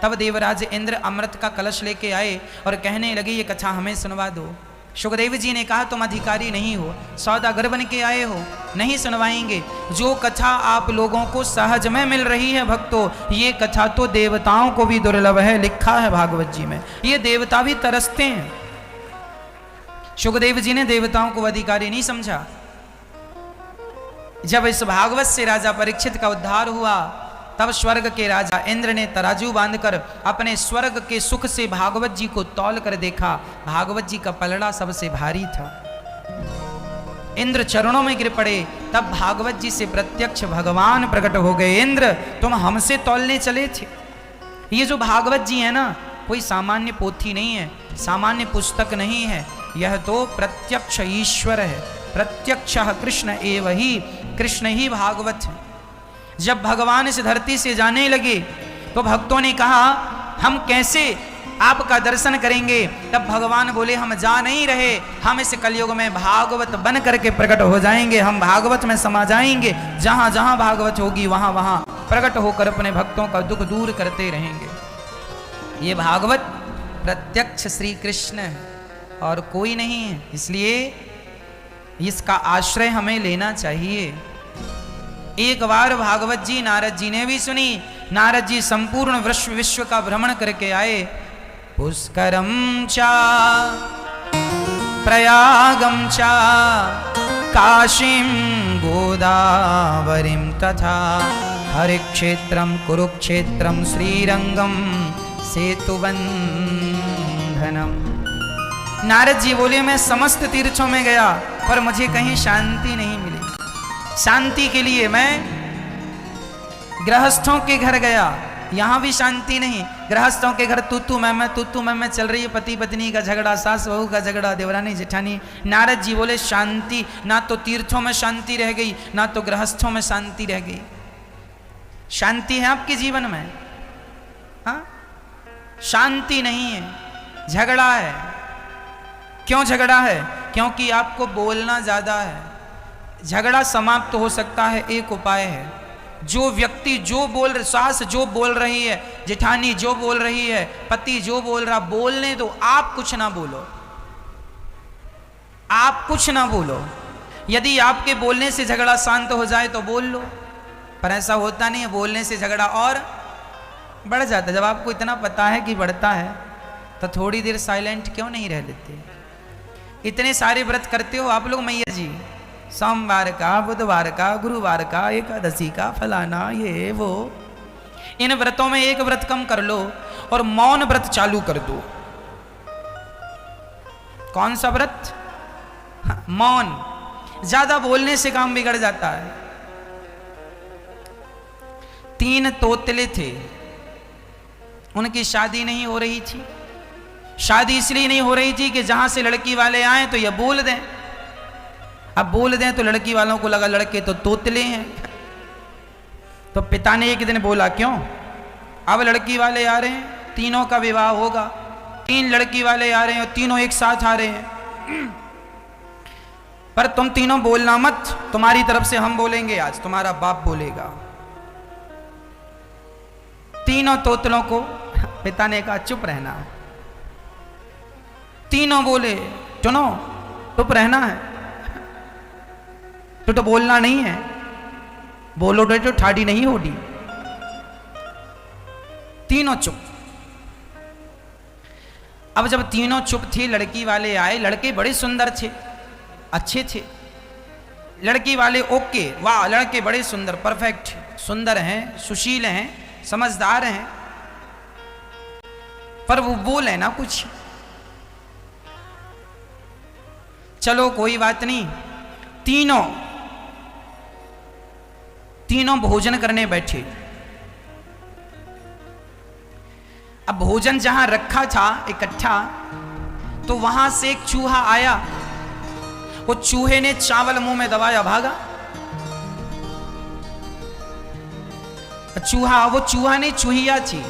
तब देवराज इंद्र अमृत का कलश लेके आए और कहने लगे ये कथा हमें सुनवा दो। सुखदेव जी ने कहा तुम अधिकारी नहीं हो, सौदागर बन के आए हो, नहीं सुनवाएंगे। जो कथा आप लोगों को सहज में मिल रही है भक्तों, ये कथा तो देवताओं को भी दुर्लभ है, लिखा है भागवत जी में, ये देवता भी तरसते हैं। सुखदेव जी ने देवताओं को अधिकारी नहीं समझा। जब इस भागवत से राजा परीक्षित का उद्धार हुआ, तब स्वर्ग के राजा इंद्र ने तराजू बांधकर अपने स्वर्ग के सुख से भागवत जी को तौल कर देखा, भागवत जी का पलड़ा सबसे भारी था। इंद्र चरणों में गिर पड़े, तब भागवत जी से प्रत्यक्ष भगवान प्रकट हो गए। इंद्र तुम हमसे तौलने चले थे। ये जो भागवत जी है ना, कोई सामान्य पोथी नहीं है, सामान्य पुस्तक नहीं है, यह तो प्रत्यक्ष ईश्वर है, प्रत्यक्ष कृष्ण एव ही, कृष्ण ही भागवत है। जब भगवान इस धरती से जाने लगे तो भक्तों ने कहा हम कैसे आपका दर्शन करेंगे? तब भगवान बोले हम जा नहीं रहे, हम इस कलयुग में भागवत बन करके प्रकट हो जाएंगे, हम भागवत में समा जाएंगे, जहां जहां भागवत होगी वहां वहां प्रकट होकर अपने भक्तों का दुख दूर करते रहेंगे। ये भागवत प्रत्यक्ष श्री कृष्ण है और कोई नहीं है, इसलिए इसका आश्रय हमें लेना चाहिए। एक बार भागवत जी नारद जी ने भी सुनी। नारद जी संपूर्ण विश्व का भ्रमण करके आए। पुष्करम चा प्रयागम चा काशीं गोदावरीं तथा हरिक्षेत्रम कुरुक्षेत्रम श्रीरंगम सेतुबंधनम। नारद जी बोले मैं समस्त तीर्थों में गया पर मुझे कहीं शांति नहीं मिली। शांति के लिए मैं गृहस्थों के घर गया, यहां भी शांति नहीं। गृहस्थों के घर तू मैं चल रही है, पति पत्नी का झगड़ा, सास बहू का झगड़ा, देवरानी जेठानी। नारद जी बोले शांति, ना तो तीर्थों में शांति रह गई, ना तो गृहस्थों में शांति रह गई। शांति है आपके जीवन में? हाँ, शांति नहीं है, झगड़ा है। क्यों झगड़ा है? क्योंकि आपको बोलना ज्यादा है। झगड़ा समाप्त हो सकता है, एक उपाय है। जो व्यक्ति जो बोल, सास जो बोल रही है, जेठानी जो बोल रही है, पति जो बोल रहा, बोलने दो, आप कुछ ना बोलो, आप कुछ ना बोलो। यदि आपके बोलने से झगड़ा शांत हो जाए तो बोल लो, पर ऐसा होता नहीं है। बोलने से झगड़ा और बढ़ जाता है। जब आपको इतना पता है कि बढ़ता है तो थोड़ी देर साइलेंट क्यों नहीं रह लेते? इतने सारे व्रत करते हो आप लोग मैया जी, सोमवार का, बुधवार का, गुरुवार का, एकादशी का, फलाना ये वो, इन व्रतों में एक व्रत कम कर लो और मौन व्रत चालू कर दो। कौन सा व्रत? मौन। ज्यादा बोलने से काम बिगड़ जाता है। 3 तोतले थे, उनकी शादी नहीं हो रही थी। शादी इसलिए नहीं हो रही थी कि जहां से लड़की वाले आए तो ये बोल दें। अब बोल दें तो लड़की वालों को लगा लड़के तो तोतले हैं। तो पिता ने एक दिन बोला, क्यों, अब लड़की वाले आ रहे हैं, तीनों का विवाह होगा, 3 लड़की वाले आ रहे हैं और तीनों एक साथ आ रहे हैं, पर तुम तीनों बोलना मत, तुम्हारी तरफ से हम बोलेंगे, आज तुम्हारा बाप बोलेगा। तीनों तोतलों को पिता ने कहा चुप रहना। तीनों बोले, सुनो, चुप रहना है, तो बोलना नहीं है, बोलोगे तो ठाड़ी नहीं होगी। तीनों चुप। अब जब तीनों चुप थे, लड़की वाले आए। लड़के बड़े सुंदर थे, अच्छे थे। लड़की वाले ओके, वाह, लड़के बड़े सुंदर, परफेक्ट, सुंदर हैं, सुशील हैं, समझदार हैं, पर वो बोले ना कुछ। चलो कोई बात नहीं। तीनों भोजन करने बैठे। अब भोजन जहां रखा था इकट्ठा, तो वहां से एक चूहा आया। वो चूहे ने चावल मुंह में दबाया, भागा। वो चूहा नहीं, चूहिया थी।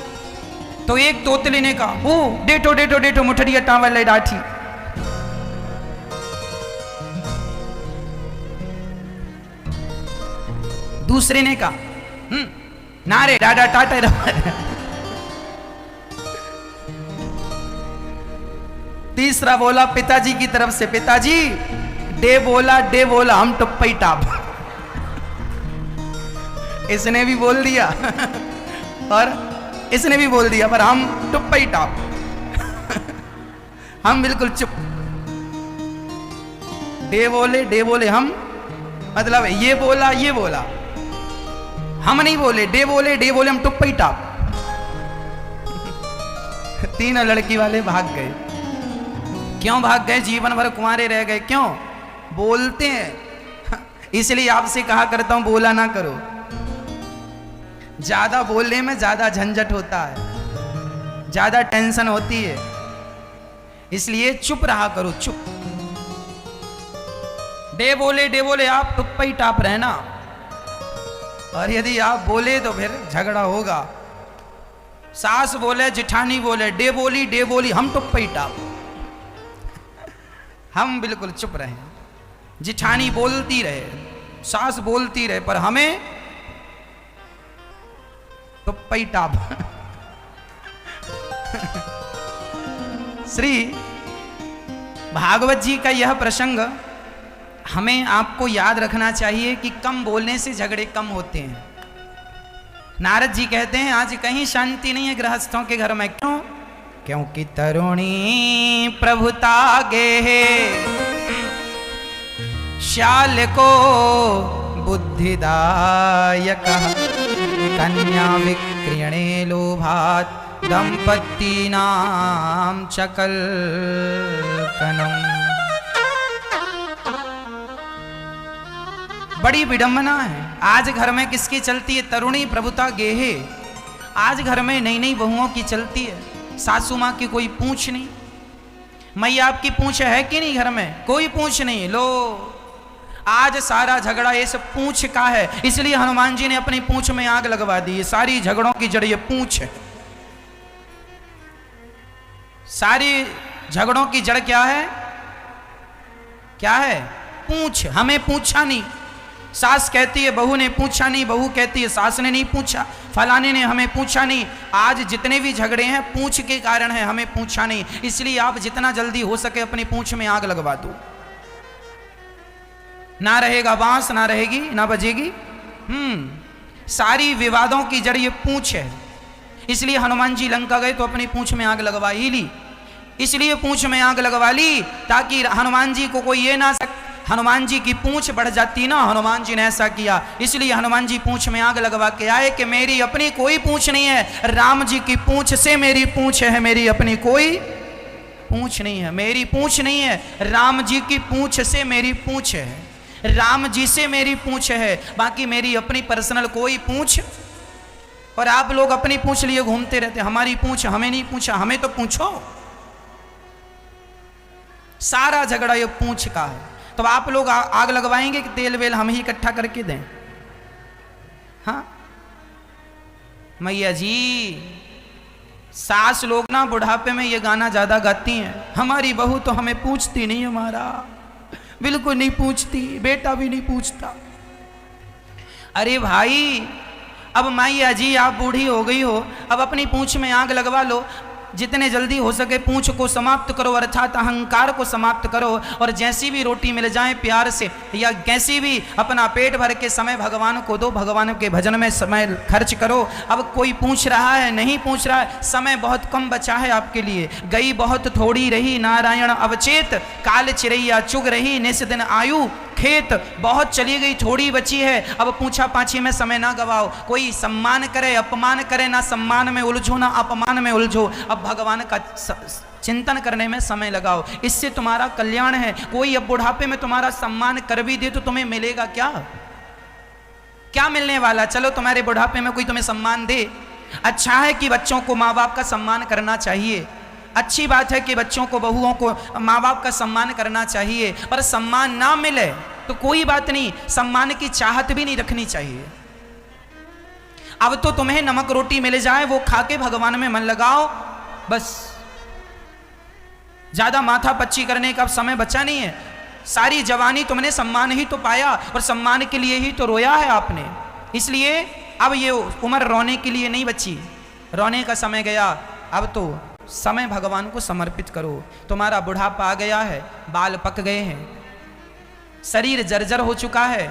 तो एक तोतले ने कहा, ओ डेटो डेटो डेटो मुठड़िया टावल ले डाठी। दूसरे ने कहा, नारे डाडा टाटा। तीसरा बोला पिताजी की तरफ से, पिताजी डे बोला हम टप्पई टाप। इसने भी बोल दिया और इसने भी बोल दिया, पर हम टप्पई टाप। हम बिल्कुल चुप। डे बोले हम, मतलब ये बोला, हम नहीं बोले, डे बोले हम टुप्पई टाप। तीनों लड़की वाले भाग गए। क्यों भाग गए? जीवन भर कुंवारे रह गए। क्यों? बोलते हैं। इसलिए आपसे कहा करता हूं, बोला ना करो। ज्यादा बोलने में ज्यादा झंझट होता है, ज्यादा टेंशन होती है, इसलिए चुप रहा करो, चुप। डे बोले आप टुप्पई टाप रहना, और यदि आप बोले तो फिर झगड़ा होगा। सास बोले, जिठानी बोले, डे बोली हम टुप्पई टाप। हम बिल्कुल चुप रहे। जिठानी बोलती रहे, सास बोलती रहे, पर हमें टुप्पई टाप। श्री भागवत जी का यह प्रसंग हमें आपको याद रखना चाहिए कि कम बोलने से झगड़े कम होते हैं। नारद जी कहते हैं, आज कहीं शांति नहीं है गृहस्थों के घर में। क्यों? क्योंकि तरुणी प्रभुता गे श्याल को बुद्धिदायक कन्या विक्रियणे लोभात दंपत्ति नाम चकल कनम। बड़ी विडंबना है। आज घर में किसकी चलती है? तरुणी प्रभुता गेहे। आज घर में नई नई बहुओं की चलती है। सासू माँ की कोई पूछ नहीं। मैया आपकी पूछ है कि नहीं? घर में कोई पूछ नहीं। लो, आज सारा झगड़ा ये सब पूछ का है। इसलिए हनुमान जी ने अपनी पूछ में आग लगवा दी। ये सारी झगड़ों की जड़ ये पूछ है। सारी झगड़ों की जड़ क्या है? क्या है? पूछ। हमें पूछा नहीं। सास कहती है बहू ने पूछा नहीं, बहू कहती है सास ने नहीं पूछा, फलाने ने हमें पूछा नहीं। आज जितने भी झगड़े हैं पूछ के कारण है, हमें पूछा नहीं। इसलिए आप जितना जल्दी हो सके अपनी पूछ में आग लगवा दो। ना रहेगा बांस, ना रहेगी, ना बजेगी। सारी विवादों की जड़ ये पूछ है। इसलिए हनुमान जी लंका गए तो अपनी पूछ में आग लगवा ही ली। इसलिए पूछ में आग लगवा ली ताकि हनुमान जी को कोई ये ना हनुमान जी की पूंछ बढ़ जाती ना, हनुमान जी ने ऐसा किया, इसलिए हनुमान जी पूंछ में आग लगवा के आए कि मेरी अपनी कोई पूंछ नहीं है, राम जी की पूंछ से मेरी पूंछ है, मेरी अपनी कोई पूंछ नहीं है, मेरी पूंछ नहीं है, राम जी की पूंछ से मेरी पूंछ है, राम जी से मेरी पूंछ है, बाकी मेरी अपनी पर्सनल कोई पूंछ। और आप लोग अपनी पूंछ लिए घूमते रहते, हमारी पूंछ, हमें नहीं पूछा, हमें तो पूछो। सारा झगड़ा ये पूंछ का है। तो आप लोग आग लगवाएंगे कि तेल वेल हम ही इकट्ठा करके दें? हाँ मैया जी, सास लोग ना बुढ़ापे में ये गाना ज्यादा गाती हैं, हमारी बहू तो हमें पूछती नहीं, हमारा बिल्कुल नहीं पूछती, बेटा भी नहीं पूछता। अरे भाई, अब मैया जी आप बूढ़ी हो गई हो, अब अपनी पूंछ में आग लगवा लो, जितने जल्दी हो सके पूंछ को समाप्त करो, अर्थात अहंकार को समाप्त करो, और जैसी भी रोटी मिल जाए प्यार से या कैसी भी अपना पेट भर के समय भगवान को दो, भगवान के भजन में समय खर्च करो। अब कोई पूछ रहा है, नहीं पूछ रहा है, समय बहुत कम बचा है आपके लिए, गई बहुत थोड़ी रही नारायण अवचेत, काल चिरैया चुग रही निस दिन आयु खेत, बहुत चली गई थोड़ी बची है, अब पूछा पाछी में समय ना गवाओ। कोई सम्मान करे अपमान करे, ना सम्मान में उलझो ना अपमान में उलझो, अब भगवान का चिंतन करने में समय लगाओ, इससे तुम्हारा कल्याण है। कोई अब बुढ़ापे में तुम्हारा सम्मान कर भी दे तो तुम्हें मिलेगा क्या? क्या मिलने वाला? चलो तुम्हारे बुढ़ापे में कोई तुम्हें सम्मान दे, अच्छा है कि बच्चों को माँ बाप का सम्मान करना चाहिए, अच्छी बात है कि बच्चों को बहुओं को माँ बाप का सम्मान करना चाहिए, पर सम्मान ना मिले तो कोई बात नहीं, सम्मान की चाहत भी नहीं रखनी चाहिए। अब तो तुम्हें नमक रोटी मिल जाए वो खा के भगवान में मन लगाओ, बस ज्यादा माथा पच्ची करने का अब समय बचा नहीं है। सारी जवानी तुमने सम्मान ही तो पाया और सम्मान के लिए ही तो रोया है आपने, इसलिए अब ये उम्र रोने के लिए नहीं बची, रोने का समय गया, अब तो समय भगवान को समर्पित करो। तुम्हारा बुढ़ापा आ गया है, बाल पक गए हैं, शरीर जर्जर हो चुका है,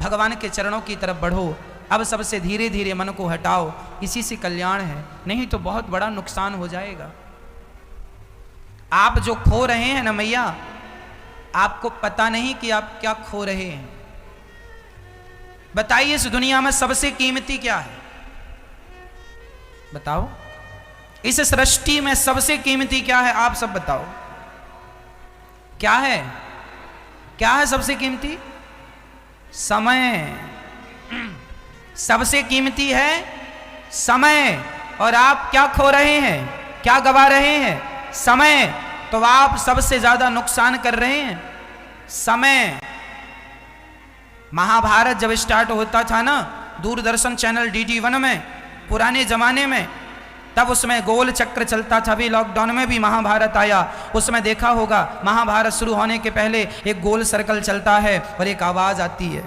भगवान के चरणों की तरफ बढ़ो। अब सबसे धीरे धीरे मन को हटाओ, इसी से कल्याण है, नहीं तो बहुत बड़ा नुकसान हो जाएगा। आप जो खो रहे हैं ना मैया, आपको पता नहीं कि आप क्या खो रहे हैं। बताइए इस दुनिया में सबसे कीमती क्या है? बताओ, इस सृष्टि में सबसे कीमती क्या है? आप सब बताओ, क्या है? क्या है सबसे कीमती? समय। सबसे कीमती है समय, और आप क्या खो रहे हैं, क्या गवा रहे हैं? समय। तो आप सबसे ज्यादा नुकसान कर रहे हैं समय। महाभारत जब स्टार्ट होता था ना दूरदर्शन चैनल DD1 में पुराने जमाने में, तब उसमें गोल चक्र चलता था। अभी लॉकडाउन में भी महाभारत आया, उसमें देखा होगा महाभारत शुरू होने के पहले एक गोल सर्कल चलता है और एक आवाज आती है।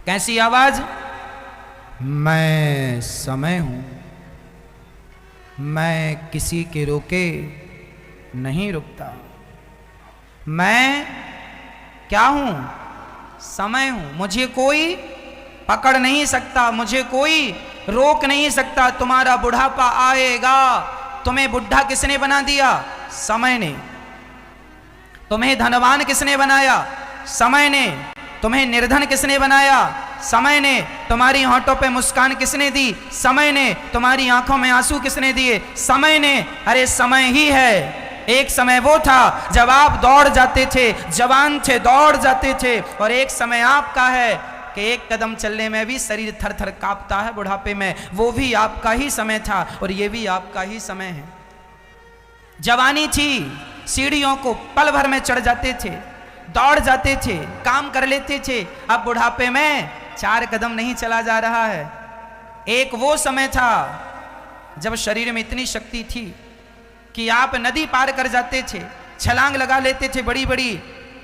कैसी आवाज? मैं समय हूं, मैं किसी के रोके नहीं रुकता। मैं क्या हूं? समय हूं, मुझे कोई पकड़ नहीं सकता, मुझे कोई रोक नहीं सकता। तुम्हारा बुढ़ापा आएगा, तुम्हें बुढ़ा किसने बना दिया? समय ने। तुम्हें धनवान किसने बनाया? समय ने। तुम्हें निर्धन किसने बनाया? समय ने। तुम्हारी होंठों पे मुस्कान किसने दी? समय ने। तुम्हारी आंखों में आंसू किसने दिए? समय ने। अरे समय ही है। एक समय वो था जब आप दौड़ जाते थे, जवान थे, दौड़ जाते थे, और एक समय आपका है कि एक कदम चलने में भी शरीर थर थर कांपता है बुढ़ापे में। वो भी आपका ही समय था और ये भी आपका ही समय है। जवानी थी, सीढ़ियों को पल भर में चढ़ जाते थे, दौड़ जाते थे, काम कर लेते थे। अब बुढ़ापे में 4 कदम नहीं चला जा रहा है। एक वो समय था जब शरीर में इतनी शक्ति थी कि आप नदी पार कर जाते थे, छलांग लगा लेते थे बड़ी बड़ी।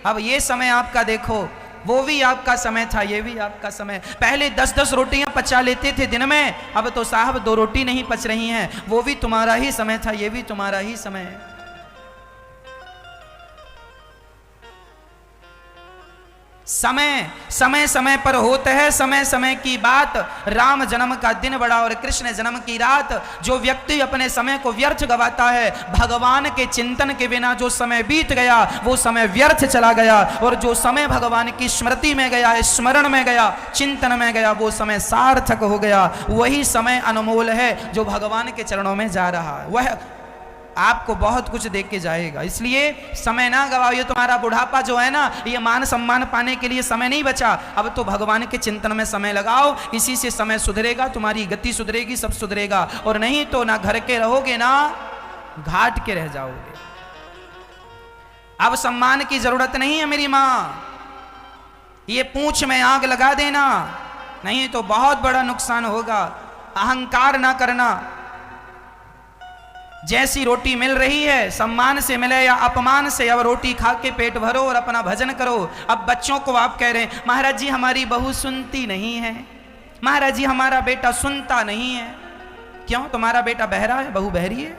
अब ये समय आपका देखो, वो भी आपका समय था, ये भी आपका समय। पहले 10-10 रोटियां पचा लेते थे दिन में, अब तो साहब 2 रोटी नहीं पच रही हैं। वो भी तुम्हारा ही समय था, ये भी तुम्हारा ही समय है। समय समय समय पर होता है, समय समय की बात। राम जन्म का दिन बड़ा और कृष्ण जन्म की रात। जो व्यक्ति अपने समय को व्यर्थ गवाता है, भगवान के चिंतन के बिना जो समय बीत गया वो समय व्यर्थ चला गया, और जो समय भगवान की स्मृति में गया, स्मरण में गया, चिंतन में गया, वो समय सार्थक हो गया। वही समय अनमोल है जो भगवान के चरणों में जा रहा है, वह आपको बहुत कुछ देख के जाएगा। इसलिए समय ना गवाओ। ये तुम्हारा बुढ़ापा जो है ना, ये मान सम्मान पाने के लिए समय नहीं बचा। अब तो भगवान के चिंतन में समय लगाओ, इसी से समय सुधरेगा, तुम्हारी गति सुधरेगी, सब सुधरेगा। और नहीं तो ना घर के रहोगे ना घाट के रह जाओगे। अब सम्मान की जरूरत नहीं है मेरी माँ, ये पूंछ में आग लगा देना, नहीं तो बहुत बड़ा नुकसान होगा। अहंकार ना करना। जैसी रोटी मिल रही है, सम्मान से मिले या अपमान से, अब रोटी खा के पेट भरो और अपना भजन करो। अब बच्चों को आप कह रहे हैं महाराज जी हमारी बहू सुनती नहीं है, महाराज जी हमारा बेटा सुनता नहीं है। क्यों? तुम्हारा बेटा बहरा है, बहू बहरी है,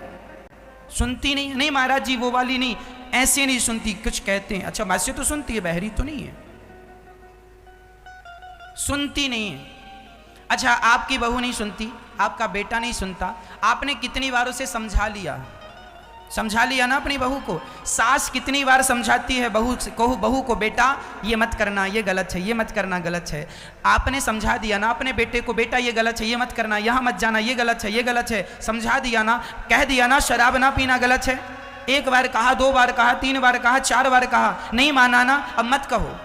सुनती नहीं? नहीं महाराज जी वो वाली नहीं, ऐसे नहीं सुनती, कुछ कहते हैं। अच्छा वैसे तो सुनती है, बहरी तो नहीं है, सुनती नहीं है। अच्छा आपकी बहू नहीं सुनती, आपका बेटा नहीं सुनता, आपने कितनी बार उसे समझा लिया? समझा लिया ना अपनी बहू को। सास कितनी बार समझाती है बहू को बेटा ये मत करना, ये गलत है, ये मत करना, गलत है। आपने समझा दिया ना अपने बेटे को, बेटा ये गलत है, ये मत करना, यहाँ मत जाना, ये गलत है, ये गलत है। समझा दिया ना, कह दिया ना शराब ना पीना गलत है। एक बार कहा, दो बार कहा, तीन बार कहा, चार बार कहा, नहीं माना ना, अब मत कहो।